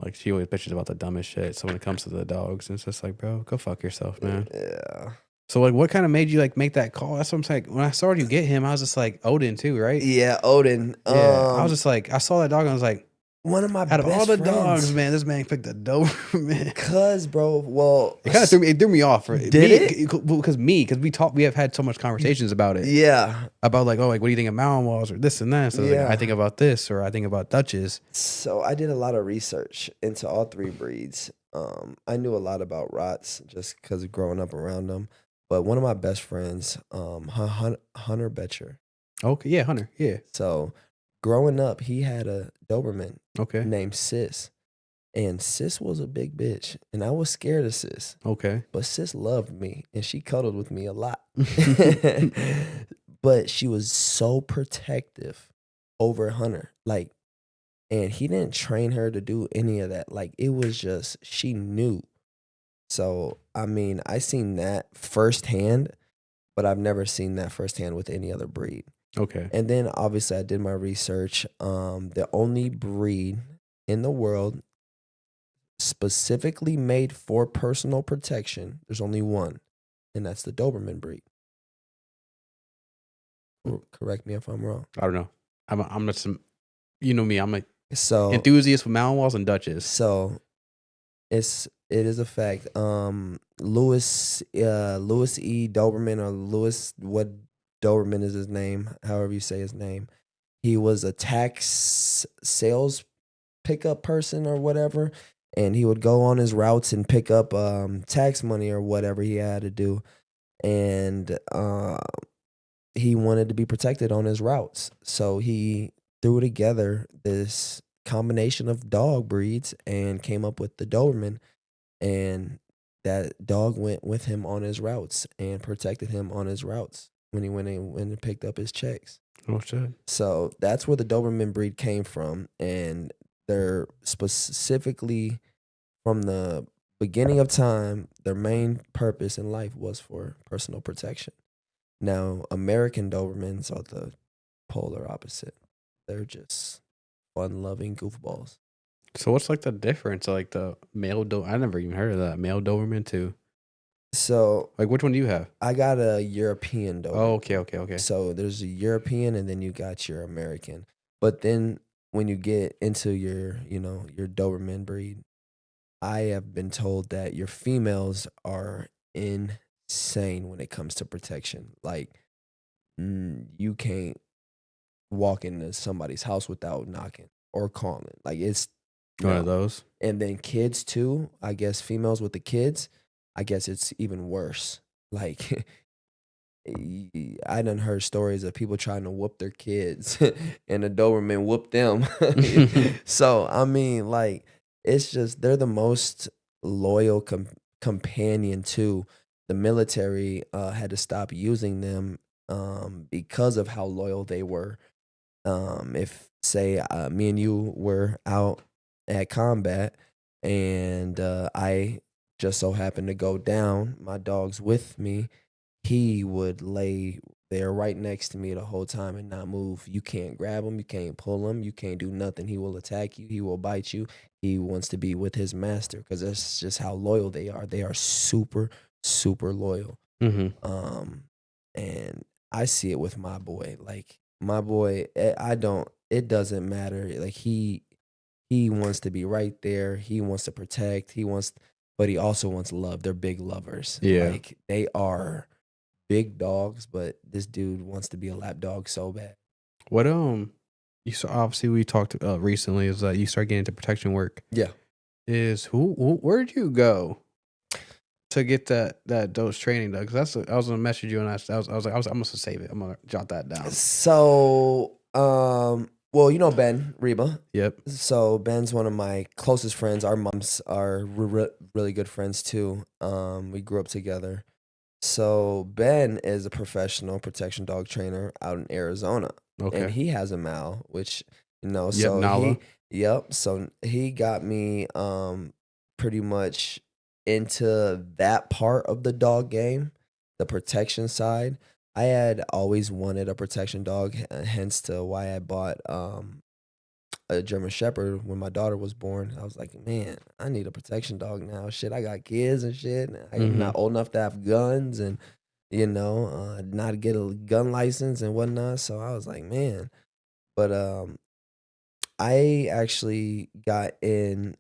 Like she always bitches about the dumbest shit. So when it comes to the dogs, it's just like, bro, go fuck yourself, man. Yeah. So like, what kind of made you like make that call? That's what I'm saying. When I saw you get him, I was just like Odin too, right? Yeah, Odin. Yeah, I was just like, I saw that dog and I was like, One of my out of all best the friends. dogs, man, this man picked a Doberman. Cause, bro, well, It kind of threw me off. Did it? Because we have had so much conversations about it. Yeah. About like, oh, like what do you think of Malinois or this and that? So like, I think about this or I think about Dutches. So I did a lot of research into all 3 breeds. I knew a lot about Rots just because of growing up around them. But one of my best friends, Hunter Betcher. Okay, yeah, Hunter, yeah. So growing up, he had a Doberman Okay, named Sis. And Sis was a big bitch. And I was scared of Sis. okay. But Sis loved me and she cuddled with me a lot. But she was so protective over Hunter. Like, and he didn't train her to do any of that. Like, it was just, she knew. So, I mean, I seen that firsthand, but I've never seen that firsthand with any other breed. Okay. And then obviously I did my research. The only breed in the world specifically made for personal protection, there's only one, and that's the Doberman breed. Correct me if I'm wrong. I don't know. I'm just some, you know me. I'm a So enthusiast with Malinois and Dutches. So it is a fact. Louis E. Doberman, or Louis, what Doberman is his name, however you say his name. He was a tax sales pickup person or whatever, and he would go on his routes and pick up tax money or whatever he had to do, and he wanted to be protected on his routes, so he threw together this combination of dog breeds and came up with the Doberman, and that dog went with him on his routes and protected him on his routes when he went and picked up his checks. Oh shit. So that's where the Doberman breed came from, and they're specifically from the beginning of time, their main purpose in life was for personal protection. Now, American Dobermans are the polar opposite. They're just fun-loving goofballs. So what's like the difference? Like the male I never even heard of that male Doberman too. So, like, which one do you have? I got a European Doberman. Oh, okay. So there's a European, and then you got your American. But then when you get into your Doberman breed, I have been told that your females are insane when it comes to protection. Like, you can't walk into somebody's house without knocking or calling. Like, it's one of those. And then kids too. I guess females with the kids, I guess it's even worse. Like, I done heard stories of people trying to whoop their kids and the Doberman whooped them. So, I mean, like, it's just, they're the most loyal companion too. The military had to stop using them because of how loyal they were. If, say, me and you were out at combat and I just so happened to go down, my dog's with me, he would lay there right next to me the whole time and not move. You can't grab him, you can't pull him, you can't do nothing. He will attack you, he will bite you. He wants to be with his master because that's just how loyal they are. They are super, super loyal. Mm-hmm. And I see it with my boy. Like, my boy, it doesn't matter. Like, he wants to be right there. He wants to protect. But he also wants love. They're big lovers. Yeah. Like, they are big dogs, but this dude wants to be a lap dog so bad. What you saw, obviously we talked recently is that you start getting into protection work. Yeah. Where'd you go to get those training done? Because I was gonna message you and I was like I'm gonna save it. I'm gonna jot that down. So well, you know Ben Reba. Yep. So Ben's one of my closest friends. Our moms are really good friends too. We grew up together. So Ben is a professional protection dog trainer out in Arizona. Okay. And he has a Mal, which, Yep, so Nala. so he got me pretty much into that part of the dog game, the protection side. I had always wanted a protection dog, hence to why I bought a German Shepherd when my daughter was born. I was like, man, I need a protection dog now. Shit, I got kids and shit. I'm not old enough to have guns, and not get a gun license and whatnot. So I was like, man. But I actually got in.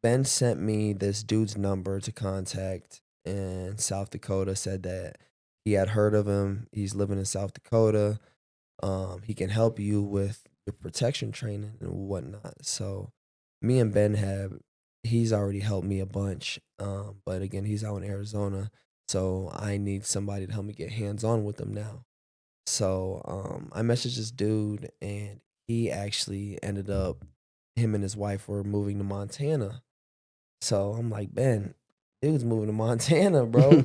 Ben sent me this dude's number to contact in South Dakota. Said that he had heard of him. He's living in South Dakota. He can help you with your protection training and whatnot. So me and Ben have he's already helped me a bunch. But again, he's out in Arizona. So I need somebody to help me get hands on with him now. So I messaged this dude and he actually ended up him and his wife were moving to Montana. So I'm like, Ben, dude's moving to Montana, bro.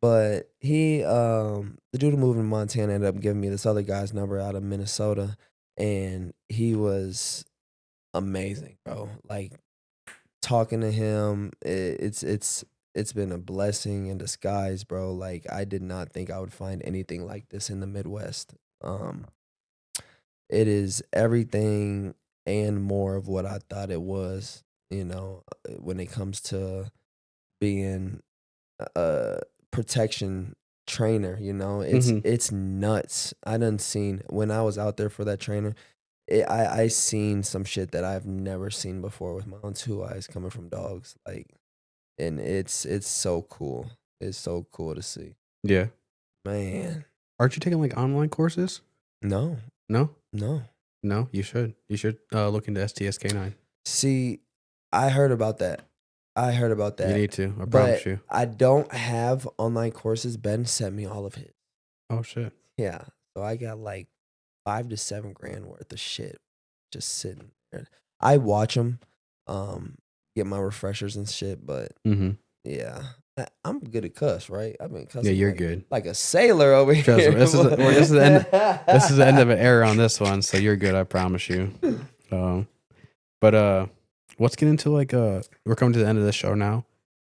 But the dude who moved to Montana ended up giving me this other guy's number out of Minnesota, and he was amazing, bro. Like talking to him, it's been a blessing in disguise, bro. Like I did not think I would find anything like this in the Midwest. Um, it is everything and more of what I thought it was. When it comes to being a protection trainer, it's Mhm. it's nuts. I done seen when I was out there for that trainer, I seen some shit that I've never seen before with my own two eyes coming from dogs. Like, and it's so cool. It's so cool to see. Yeah. Man, Aren't you taking like online courses? no, No? no. No, you should. You should look into STSK9. See, I heard about that. I heard about You that, need to. I promise but you. I don't have online courses. Ben sent me all of his. Oh shit. Yeah, so I got like 5 to 7 grand worth of shit just sitting there. I watch them, get my refreshers and shit, but Mhm. yeah, I'm good at cuss, right? I've been Yeah, cussing you're like good. a sailor over Trust here. me. This is the end. This is the end of an era on this one, so you're good. I promise you. But let's get into like we're coming to the end of the show now.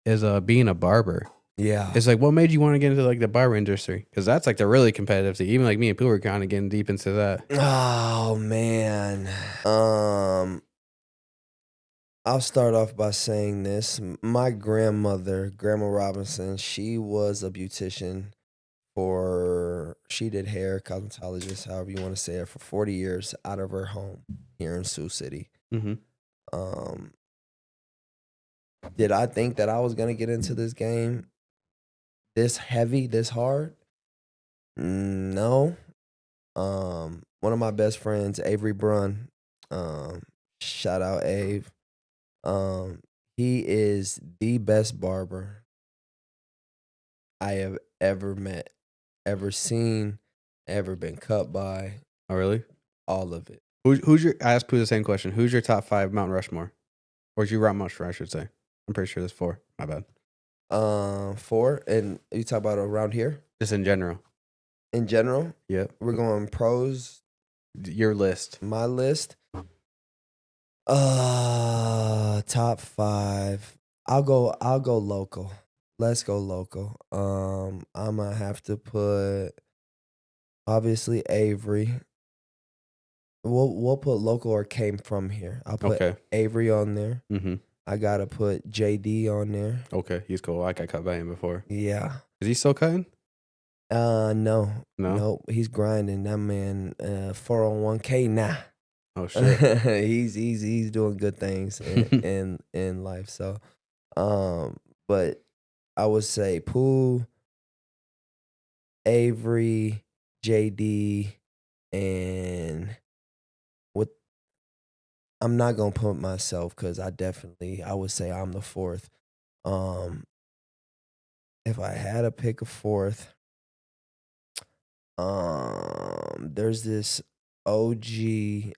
Is being a barber. Yeah. It's like what made you want to get into like the barber industry? Because that's like the really competitive thing. Even like me and people were kind of getting deep into that. Oh man. I'll start off by saying this. My grandmother, Grandma Robinson, she was a beautician she did hair, cosmetologist, however you want to say it, for 40 years out of her home here in Sioux City. Mm-hmm. Um, did I think that I was gonna get into this game this heavy, this hard? No. One of my best friends, Avery Brunn, shout out Ave. Um, he is the best barber I have ever met, ever seen, ever been cut by. Oh really? All of it. Who's your? I asked Pooh the same question. Who's your top 5 Mount Rushmore? Or your Mount Rushmore, I should say. I'm pretty sure there's 4. My bad. 4, and you talk about around here Just in general. in general. Yep. We're going pros. Your list. My list. Top 5. I'll go local. Let's go local. I'm gonna have to put obviously Avery. We'll put local or came from here. I'll put Okay. Avery on there. Mm-hmm. I gotta put JD on there. Okay, he's cool. I got cut by him before. Yeah. Is he still cutting? No. No? Nope. He's grinding. That man 401k now. Oh shit. he's doing good things in life. So but I would say Pooh, Avery, JD, and with I'm not gonna put myself because I would say I'm the fourth. Um if I had to pick a fourth, there's this OG.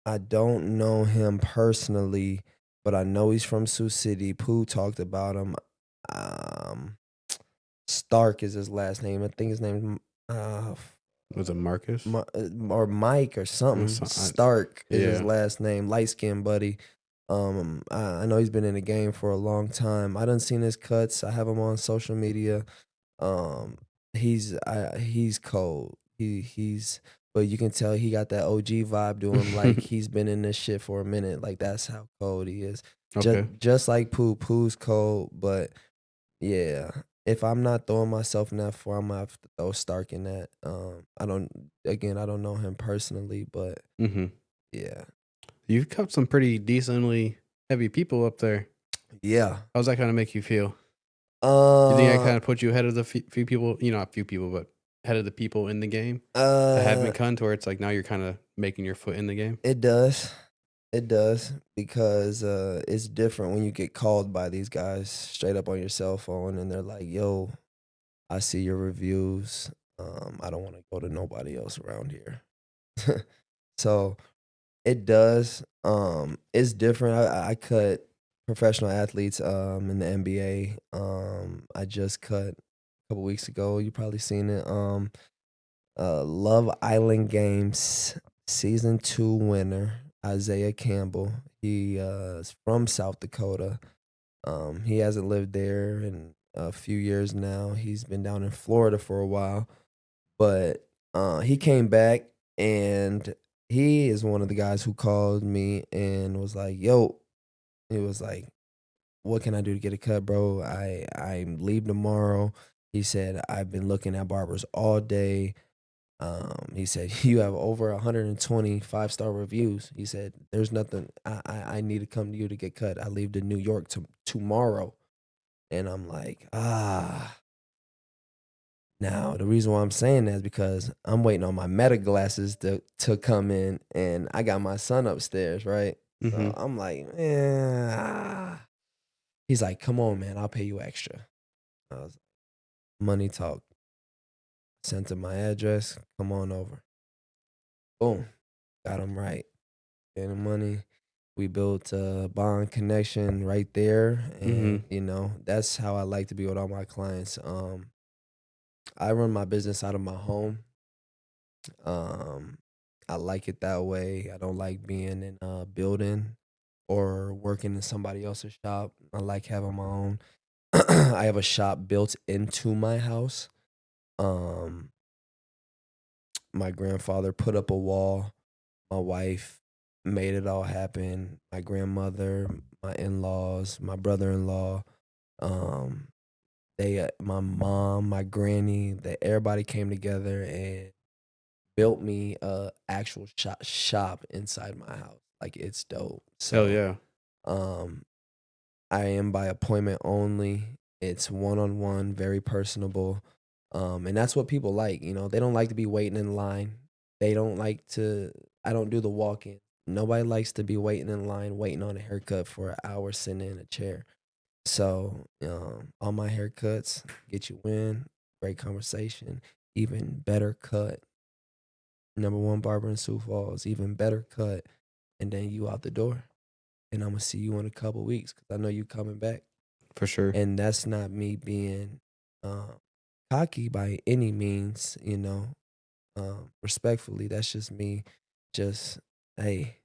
I don't know him personally, but I know he's from Sioux City. Pooh talked about him. Um, Stark is his last name. I think his name Was it Marcus? or Mike or something. Stark is his yeah. last name. Light skinned buddy. I know he's been in the game for a long time. I done seen his cuts. I have him on social media. Um, he's cold. He's but you can tell he got that OG vibe to him. Like he's been in this shit for a minute. Like that's how cold he is. Okay. Just like Pooh's cold, but yeah. if I'm not throwing myself in that for, I'm gonna have to throw Stark in that. I don't know him personally, but Mm-hmm. yeah, You've cut some pretty decently heavy people up there. yeah. How's that kind of make you feel? You think I Uh, kind of put you ahead of the few people, not few people, but ahead of the people in the game that have been uh, cut, to where it's like now you're kind of making your foot in the game? it does. It does because it's different when you get called by these guys straight up on your cell phone and they're like, "Yo, I see your reviews. I don't want to go to nobody else around here." So it does. It's different. I cut professional athletes in the NBA. I just cut a couple weeks ago. You probably seen it. Love Island Games season 2 winner Isaiah Campbell. He is from South Dakota. He hasn't lived there in a few years now. He's been down in Florida for a while, but he came back and he is one of the guys who called me and was like, "Yo," he was like, "What can I do to get a cut, bro? I leave tomorrow." He said, "I've been looking at barbers all day." He said, "You have over 120 5-star reviews." He said, "There's nothing. I need to come to you to get cut. I leave to New York tomorrow." And I'm like, ah. Now, the reason why I'm saying that is because I'm waiting on my meta glasses to come in, and I got my son upstairs, right? Mm-hmm. So I'm like, man, He's like, "Come on, man, I'll pay you extra." I was like, money talk. Sent him my address. Come on over. Boom. Got him right. Gave him money. We built a bond connection right there, Mm-hmm. and that's how I like to be with all my clients. I run my business out of my home. Um, I like it that way. I don't like being in a building or working in somebody else's shop. I like having my own. I have a shop built into my house. Um, my grandfather put up a wall. My wife made it all happen. My grandmother, my in-laws, my brother-in-law, um, my mom, my granny, everybody came together and built me a actual shop inside my house. Like it's dope. Hell So, yeah. um, I am by appointment only. It's one-on-one, very personable. And that's what people like. They don't like to be waiting in line. They don't like to. I don't do the walk-in. Nobody likes to be waiting in line, waiting on a haircut for an hour, sitting in a chair. So, all my haircuts get you in, great conversation, even better cut. Number one barber in Sioux Falls, even better cut, and then you out the door. And I'm gonna see you in a couple weeks because I know you coming back. For sure. And that's not me being cocky by any means, respectfully. That's just me, just hey,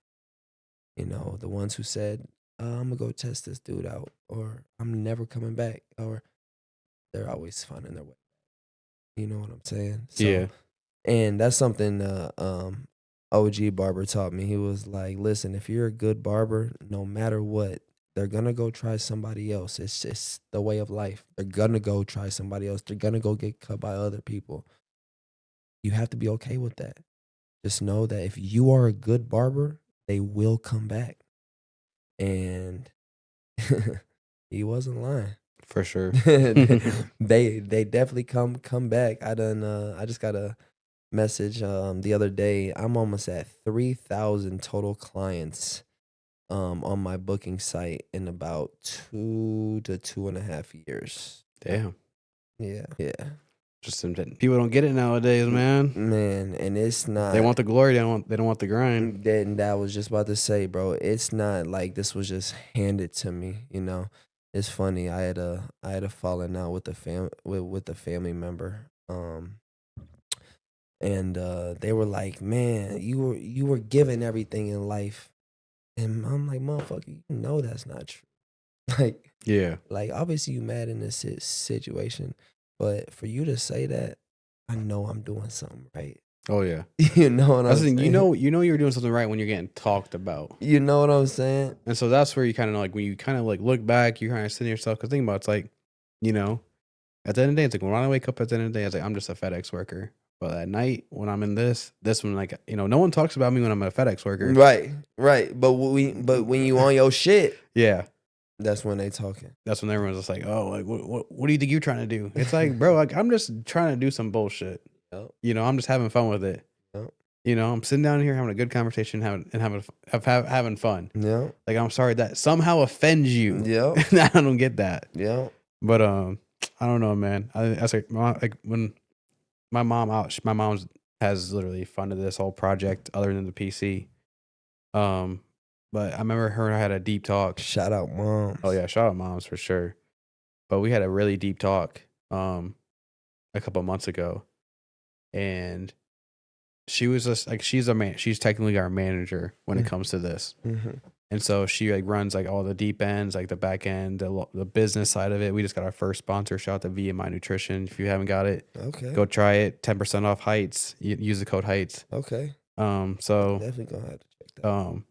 the ones who said, "I'm gonna go test this dude out," or "I'm never coming back," or they're always finding their way. You know what I'm saying? So, Yeah. and that's something OG Barber taught me. He was like, "Listen, if you're a good barber, no matter what, they're gonna go try somebody else. It's just the way of life. They're gonna go try somebody else. They're gonna go get cut by other people. You have to be okay with that. Just know that if you are a good barber, they will come back." And he wasn't lying. For sure. They definitely come back. I just got a message the other day. I'm almost at 3,000 total clients on my booking site in about 2 to 2.5 years. Damn. Yeah. Just some people don't get it nowadays, man. Man, and it's They not. want the glory. They don't want the grind. That I was just about to say, bro. It's not like this was just handed to me. It's funny. I had a falling out with with a family member. And they were like, "Man, you were given everything in life," and I'm like, "Motherfucker, you know that's not true." Like, Yeah. obviously you mad in this situation, but for you to say that, I know I'm doing something right. Oh yeah. You know what That's I'm the thing. saying? You're doing something right when you're getting talked about. You know what I'm saying? And so that's where you kind of like when you kind of like look back, you kind of sit in yourself because think about it, it's like, you know, At the end of the day, it's like when I wake up at the end of the day, it's like I'm just a FedEx worker. But at night, when I'm in this one, like no one talks about me when I'm a FedEx worker. Right. But when you on your shit, Yeah, that's when they talking. that's when everyone's just like, oh, like what do you think you're trying to do? It's like, bro, like I'm just trying to do some bullshit. Yep. I'm just having fun with it. Yep. I'm sitting down here having a good conversation, having fun. Yeah. Like I'm sorry that somehow offends you. Yeah. I don't get that. Yeah. But I don't know, man. I like when my mom has literally funded this whole project other than the PC. But I remember her and I had a deep talk. Shout out moms. Oh yeah, shout out moms for sure. But we had a really deep talk a couple months ago, and she was just like she's technically our manager when it comes to this. Mm-hmm. And so she like runs like all the deep ends, like the back end, the business side of it. We just got our first sponsor. Shout out to VMI Nutrition. If you haven't got it, okay, go try it. 10% off Heights. Use the code Heights. Okay. So definitely gonna have to check that.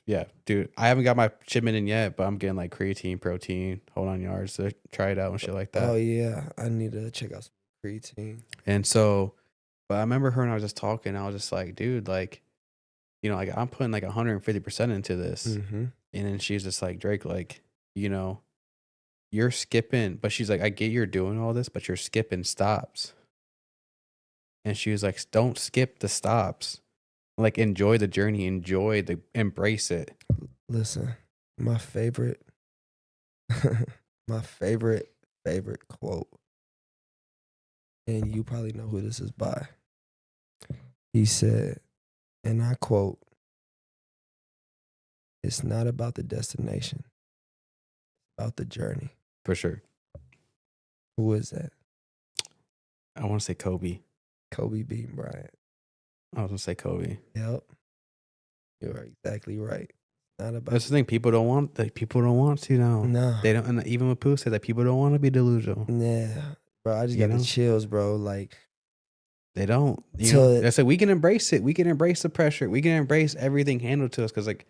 Yeah, dude. I haven't got my shipment in yet, but I'm getting like creatine, protein, whole 9 yards to try it out and shit like that. Oh yeah, I need to check out some creatine. And so, but I remember her and I was just talking. I was just like, dude, like, like I'm putting like 150% into this. Mm-hmm. And then she's just like, Drake, like, you're skipping, but she's like, I get you're doing all this, but you're skipping stops. And she was like, don't skip the stops. Like, enjoy the journey, embrace it. Listen, my favorite quote, and you probably know who this is by. He said, and I quote, "It's not about the destination, it's about the journey." For sure. Who is that? I want to say Kobe. Kobe Beaton Bryant. I was going to say Kobe. Yep. You're exactly right. Not about. That's the thing. People don't want to know. No. They don't. And even with Pooh said that people don't want to be delusional. Yeah. Bro, I just got the chills, bro. Like, they don't. They say we can embrace it. We can embrace the pressure. We can embrace everything handled to us. Because, like,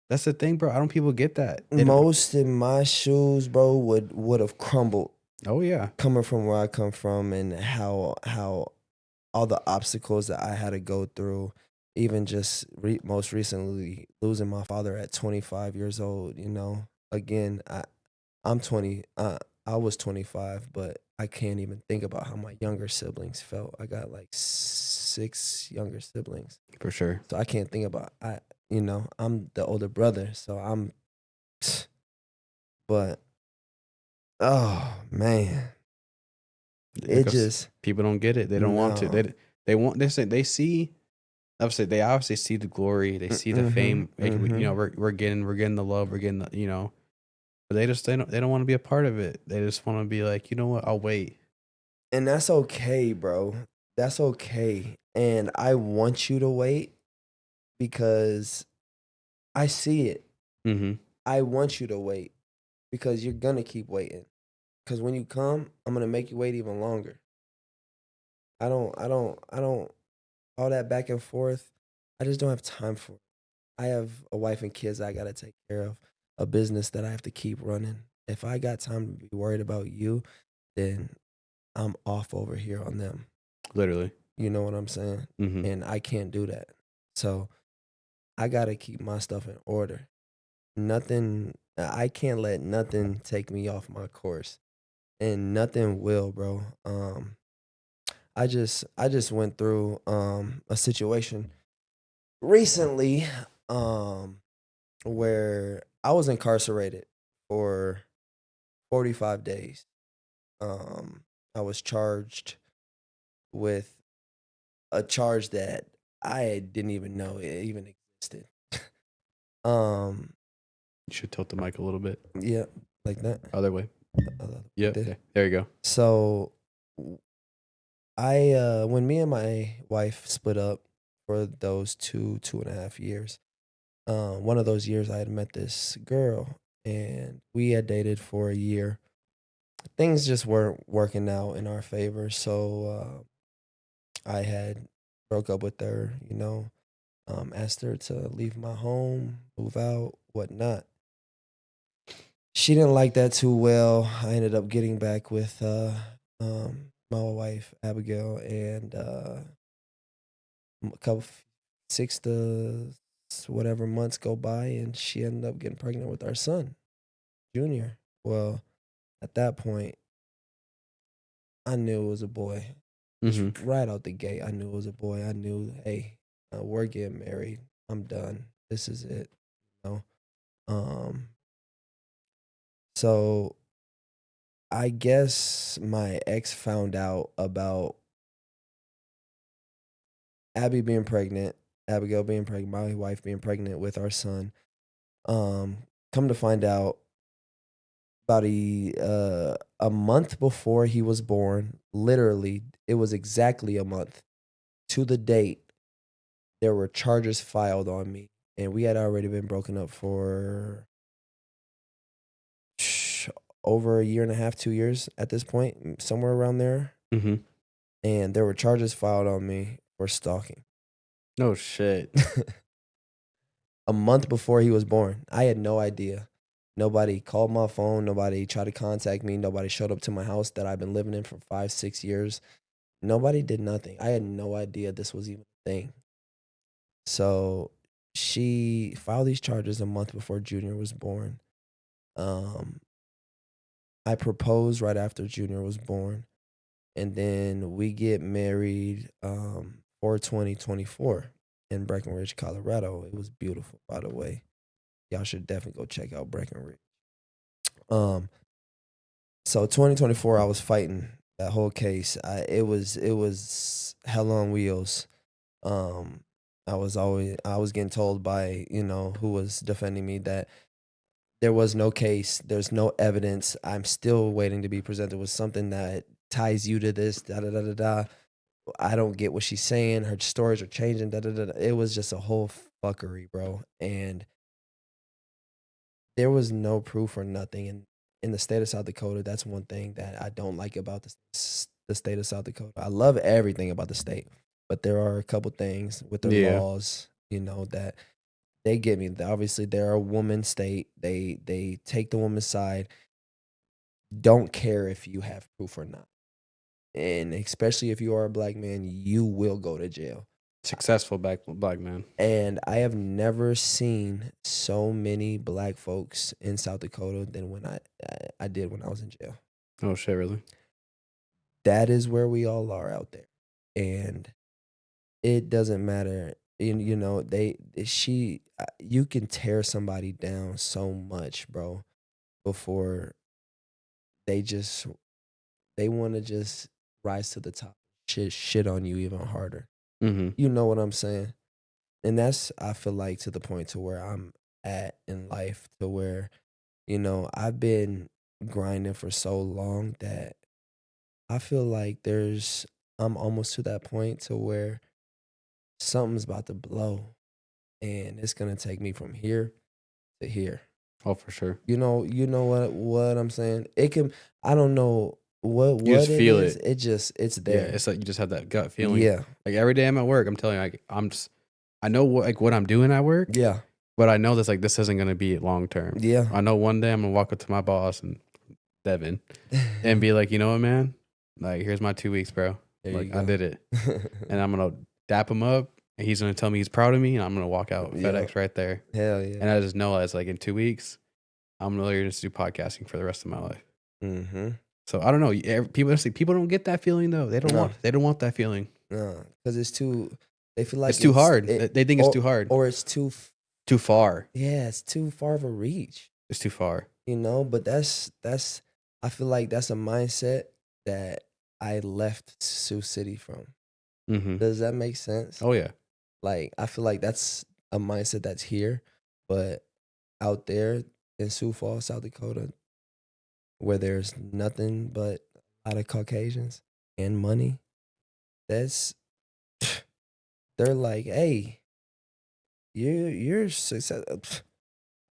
that's the thing, bro. I don't people get that. Most in my shoes, bro, would have crumbled. Oh, yeah. Coming from where I come from and how all the obstacles that I had to go through, even just most recently losing my father at 25 years old, Again, I'm 20. I was 25, but I can't even think about how my younger siblings felt. I got like 6 younger siblings. For sure. So I can't think about I'm the older brother, so but oh man. It just people don't get it. They don't want to. They see obviously they obviously see the glory, they see the fame. We're getting the love, we're getting the but they don't want to be a part of it. They just want to be like, you know what, I'll wait. And that's okay, bro. That's okay. And I want you to wait because I see it. Mm-hmm. I want you to wait because you're gonna keep waiting. Because when you come, I'm gonna make you wait even longer. I don't all that back and forth. I just don't have time for it. I have a wife and kids I gotta take care of, a business that I have to keep running. If I got time to be worried about you, then I'm off over here on them. Literally. You know what I'm saying? Mm-hmm. And I can't do that. So I gotta keep my stuff in order. I can't let nothing take me off my course. And nothing will, bro. I just went through a situation recently where I was incarcerated for 45 days. I was charged with a charge that I didn't even know it even existed. You should tilt the mic a little bit. Yeah, like that. Other way. Yeah, there you go. So when me and my wife split up for those 2.5 years, one of those years I had met this girl and we had dated for a year. Things just weren't working out in our favor, so I had broke up with her, asked her to leave my home, move out, whatnot. She didn't like that too well. I ended up getting back with my wife Abigail, and a couple 6 to whatever months go by, and she ended up getting pregnant with our son, Junior. Well, at that point, I knew it was a boy. Just Mhm. right out the gate, I knew it was a boy. I knew, hey, we're getting married. I'm done. This is it. You know. So I guess my ex found out about Abigail being pregnant, my wife being pregnant with our son. Um, Come to find out, about a month before he was born, literally, it was exactly a month to the date. There were charges filed on me, and we had already been broken up for over a year and a half, 2 years at this point, somewhere around there. Mhm. And there were charges filed on me for stalking. No shit. A month before he was born. I had no idea. Nobody called my phone. Nobody tried to contact me. Nobody showed up to my house that I've been living in for 5, 6 years. Nobody did nothing. I had no idea this was even a thing. So she filed these charges a month before Junior was born. Um, I proposed right after Junior was born. And then we get married for 2024 in Breckenridge, Colorado. It was beautiful, by the way. Y'all should definitely go check out Breckenridge. Um, so 2024, I was fighting that whole case. It was hell on wheels. Um, I was getting told by who was defending me that there was no case, there's no evidence. I'm still waiting to be presented with something that ties you to this. Da da da da da. I don't get what she's saying. Her stories are changing. Da da da. Da. It was just a whole fuckery, bro. And there was no proof or nothing. And in the state of South Dakota, that's one thing that I don't like about the state of South Dakota. I love everything about the state, but there are a couple things with their Yeah. laws, that they get me. Obviously, they're a woman state. They take the woman's side. Don't care if you have proof or not, and especially if you are a black man, you will go to jail. Successful black man. And I have never seen so many black folks in South Dakota than when I did when I was in jail. Oh shit, really? That is where we all are out there, and it doesn't matter. You can tear somebody down so much, bro, before they just they want to just rise to the top, shit on you even harder. Mhm. You know what I'm saying? And that's, I feel like, to the point to where I'm at in life, to where I've been grinding for so long that I feel like I'm almost to that point to where something's about to blow, and it's gonna take me from here to here. Oh, for sure. You know what I'm saying? It can, I don't know what You just it feel is. it. It's Yeah, there. it's like you just have that gut feeling. Yeah. Like every day I'm at work, I'm telling you, like I know what I'm doing at work, Yeah. but I know this isn't gonna be long term. Yeah. I know one day I'm gonna walk up to my boss and Devin and be like, you know what, man? Like, here's my 2 weeks, bro. There Like, you I go. did it, and I'm gonna dap him up, and he's gonna tell me he's proud of me, and I'm gonna walk out Yeah. FedEx right there, Hell yeah. and I just know it's like in 2 weeks, I'm gonna learn to do podcasting for the rest of my life. Mm-hmm. So I don't know. People don't get that feeling though. They don't No. want that feeling. No, because it's too. They feel like It's too hard. It, They think it's too hard. or it's too. Too far. Yeah, it's too far of a reach. It's too far. But that's. I feel like that's a mindset that I left Sioux City from. Mm-hmm. Does that make sense? Oh yeah. Like, I feel like that's a mindset that's here, but out there in Sioux Falls, South Dakota, where there's nothing but a lot of Caucasians and money, that's they're like, hey, you're success.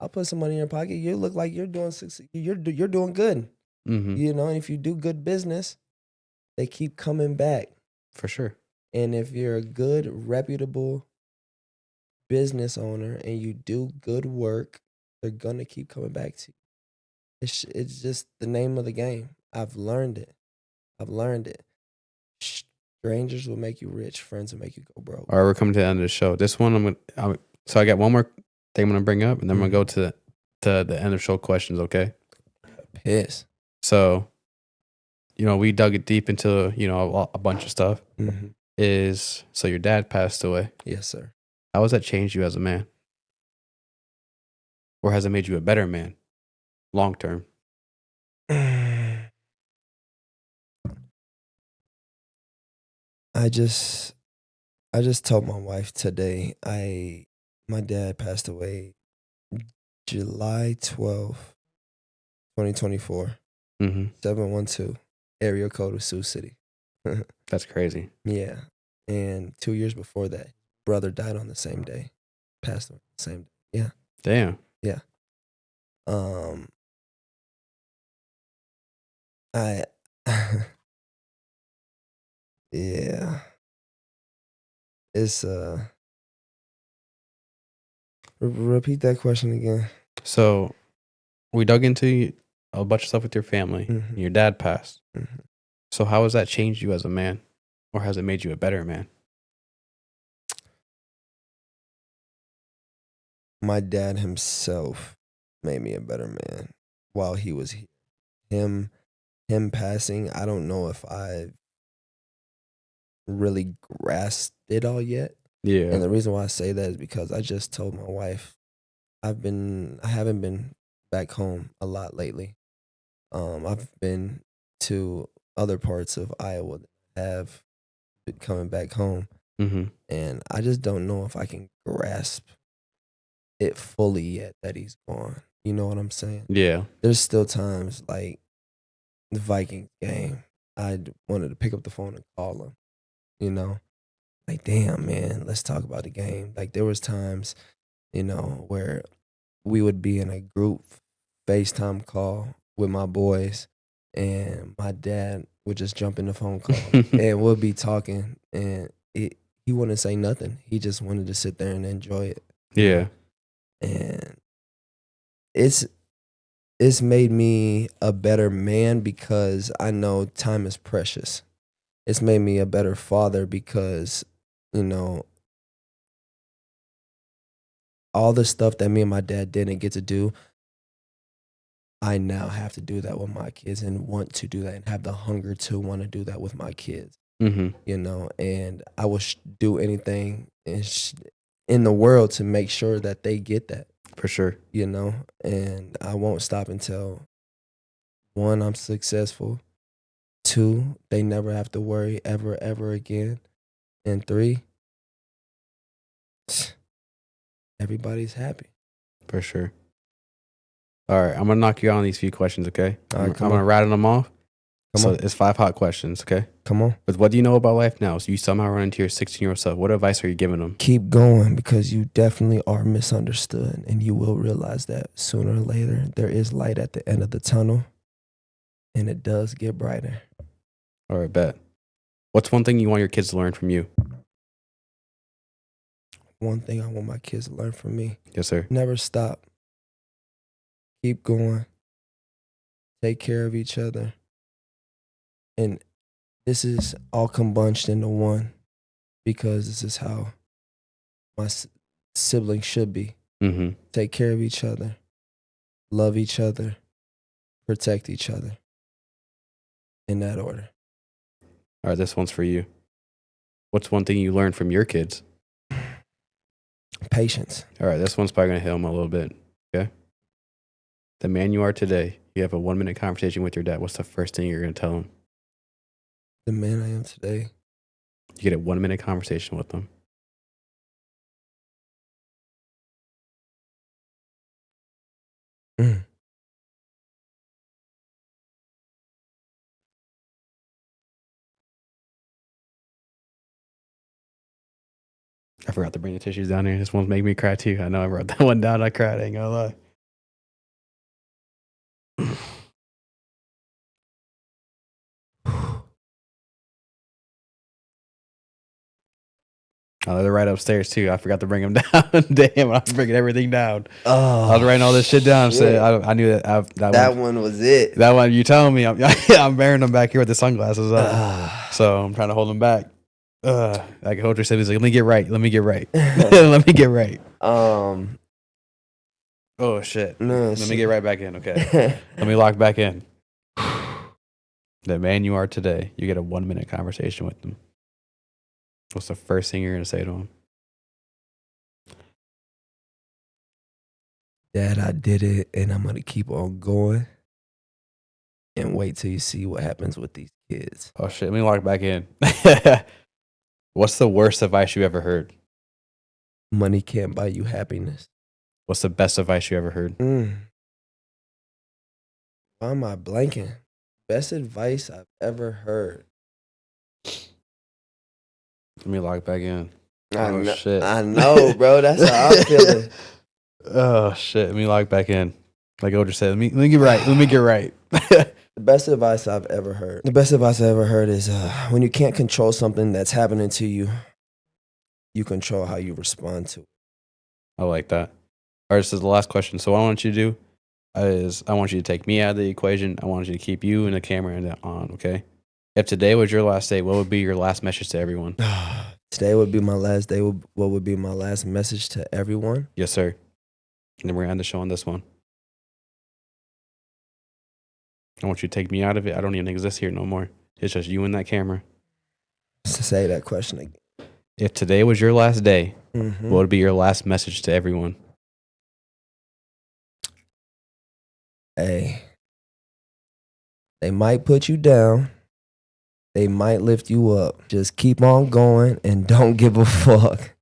I'll put some money in your pocket. You look like you're doing success. You're doing good. Mm-hmm. And if you do good business, they keep coming back. For sure. And if you're a good, reputable business owner and you do good work, they're gonna keep coming back to you. It's just the name of the game. I've learned it. I've learned it. Strangers will make you rich. Friends will make you go broke. All right, we're coming to the end of the show. This one, so I got one more thing I'm gonna bring up, and then I'm gonna go to the end of show questions. Okay. Piss. So, we dug it deep into a bunch of stuff. So your dad passed away. Yes, sir. How has that changed you as a man, or has it made you a better man, long term? I just told my wife today. My dad passed away July 12th, 2024. 712 area code of Sioux City. That's crazy. Yeah. And 2 years before that, brother died on the same day. Passed on the same day. Yeah. Damn. Yeah. I yeah. It's repeat that question again. So we dug into a bunch of stuff with your family. And your dad passed. So how has that changed you as a man, or has it made you a better man? My dad himself made me a better man while he was here. Him passing, I don't know if I really grasped it all yet. Yeah. And the reason why I say that is because I just told my wife I haven't been back home a lot lately. I've been to other parts of Iowa that have been coming back home. And I just don't know if I can grasp it fully yet that he's gone. You know what I'm saying? Yeah. There's still times like the Vikings game. I wanted to pick up the phone and call him. Like, damn, man, let's talk about the game. Like, there was times, where we would be in a group FaceTime call with my boys, and my dad would just jump in the phone call, and we'll be talking, and he wouldn't say nothing. He just wanted to sit there and enjoy it. Yeah. And it's made me a better man because I know time is precious. It's made me a better father because, all the stuff that me and my dad didn't get to do, I now have to do that with my kids and want to do that and have the hunger to want to do that with my kids. And I will do anything in the world to make sure that they get that. For sure. And I won't stop until, 1, I'm successful. 2, they never have to worry ever again. And 3, everybody's happy. For sure. All right, I'm gonna knock you out on these few questions, okay? All right, I'm gonna rattle them off. Come on. It's 5 hot questions, okay? Come on. But what do you know about life now? So you somehow run into your 16-year-old self. What advice are you giving them? Keep going, because you definitely are misunderstood, and you will realize that sooner or later there is light at the end of the tunnel, and it does get brighter. All right, bet. What's one thing you want your kids to learn from you? One thing I want my kids to learn from me: Yes, sir. never stop. Keep going. Take care of each other. And this is all combined into one, because this is how my siblings should be. Take care of each other, love each other, protect each other. In that order. All right, this one's for you. What's one thing you learned from your kids? Patience. All right, this one's probably going to hit them a little bit, okay? The man you are today, you have a 1-minute conversation with your dad. What's the first thing you're going to tell him? The man I am today. You get a 1-minute conversation with him. I forgot to bring the tissues down here. This one's making me cry too. I know I wrote that one down. I cried. I ain't gonna lie. Oh, they're right upstairs too. I forgot to bring them down. Damn, I'm bringing everything down. Oh, I was writing all this shit down. shit. So I knew that That one was it. That one, you telling me? I'm bearing them back here with the sunglasses on. So I'm trying to hold them back. Like Coach said, he's like, let me get right. Let me get right. Let me get right. Oh shit. No, Let me get right back in. Okay. Let me lock back in. The man you are today, you get a 1-minute conversation with them. What's the first thing you're going to say to him? Dad, I did it, and I'm going to keep on going and wait till you see what happens with these kids. Oh, shit. Let me lock back in. What's the worst advice you ever heard? Money can't buy you happiness. What's the best advice you ever heard? Why am I blanking? Best advice I've ever heard. Let me lock back in. Shit. I know, bro. That's how I'm feeling. Oh, shit. Let me lock back in. Like Odra said, let me get right. Let me get right. The best advice I've ever heard. The best advice I ever heard is when you can't control something that's happening to you, you control how you respond to it. I like that. All right, this is the last question. So what I want you to do is I want you to take me out of the equation. I want you to keep you and the camera on, okay? If today was your last day, what would be your last message to everyone? Today would be my last day. What would be my last message to everyone? Yes, sir. And then we're going to end the show on this one. I want you to take me out of it. I don't even exist here no more. It's just you and that camera. To say that question again. If today was your last day, what would be your last message to everyone? Hey, they might put you down. They might lift you up. Just keep on going and don't give a fuck.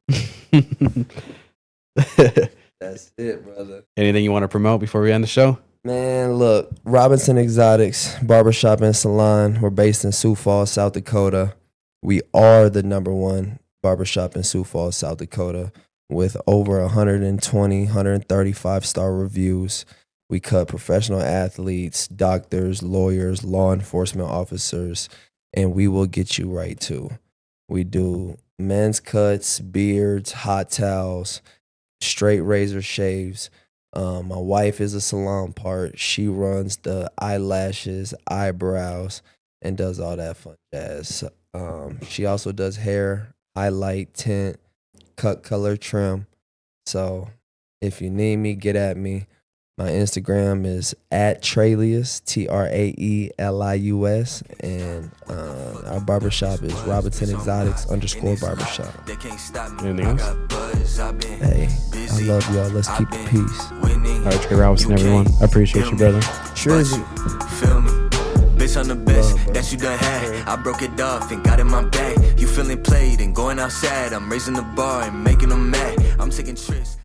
That's it, brother. Anything you want to promote before we end the show? Man, look, Robinson Exotics, barbershop and salon. We're based in Sioux Falls, South Dakota. We are the #1 barbershop in Sioux Falls, South Dakota, with over 120, 135-star reviews. We cut professional athletes, doctors, lawyers, law enforcement officers, and we will get you right too. We do men's cuts, beards, hot towels, straight razor shaves. My wife is a salon part. She runs the eyelashes, eyebrows, and does all that fun jazz. She also does hair, highlight, tint, cut, color, trim. So if you need me, get at me. My Instagram is @Traelius, TRAELIUS, and our barbershop is Robinson Exotics _barbershop. Anything else? Hey, I love y'all. Let's keep the peace. All right, Trey Robinson, everyone. I appreciate you, brother. Trizzy. Feel me? Bitch, I'm the best that you done had. I broke it off and got in my bag. You feeling played and going outside. I'm raising the bar and making them mad. I'm taking trips.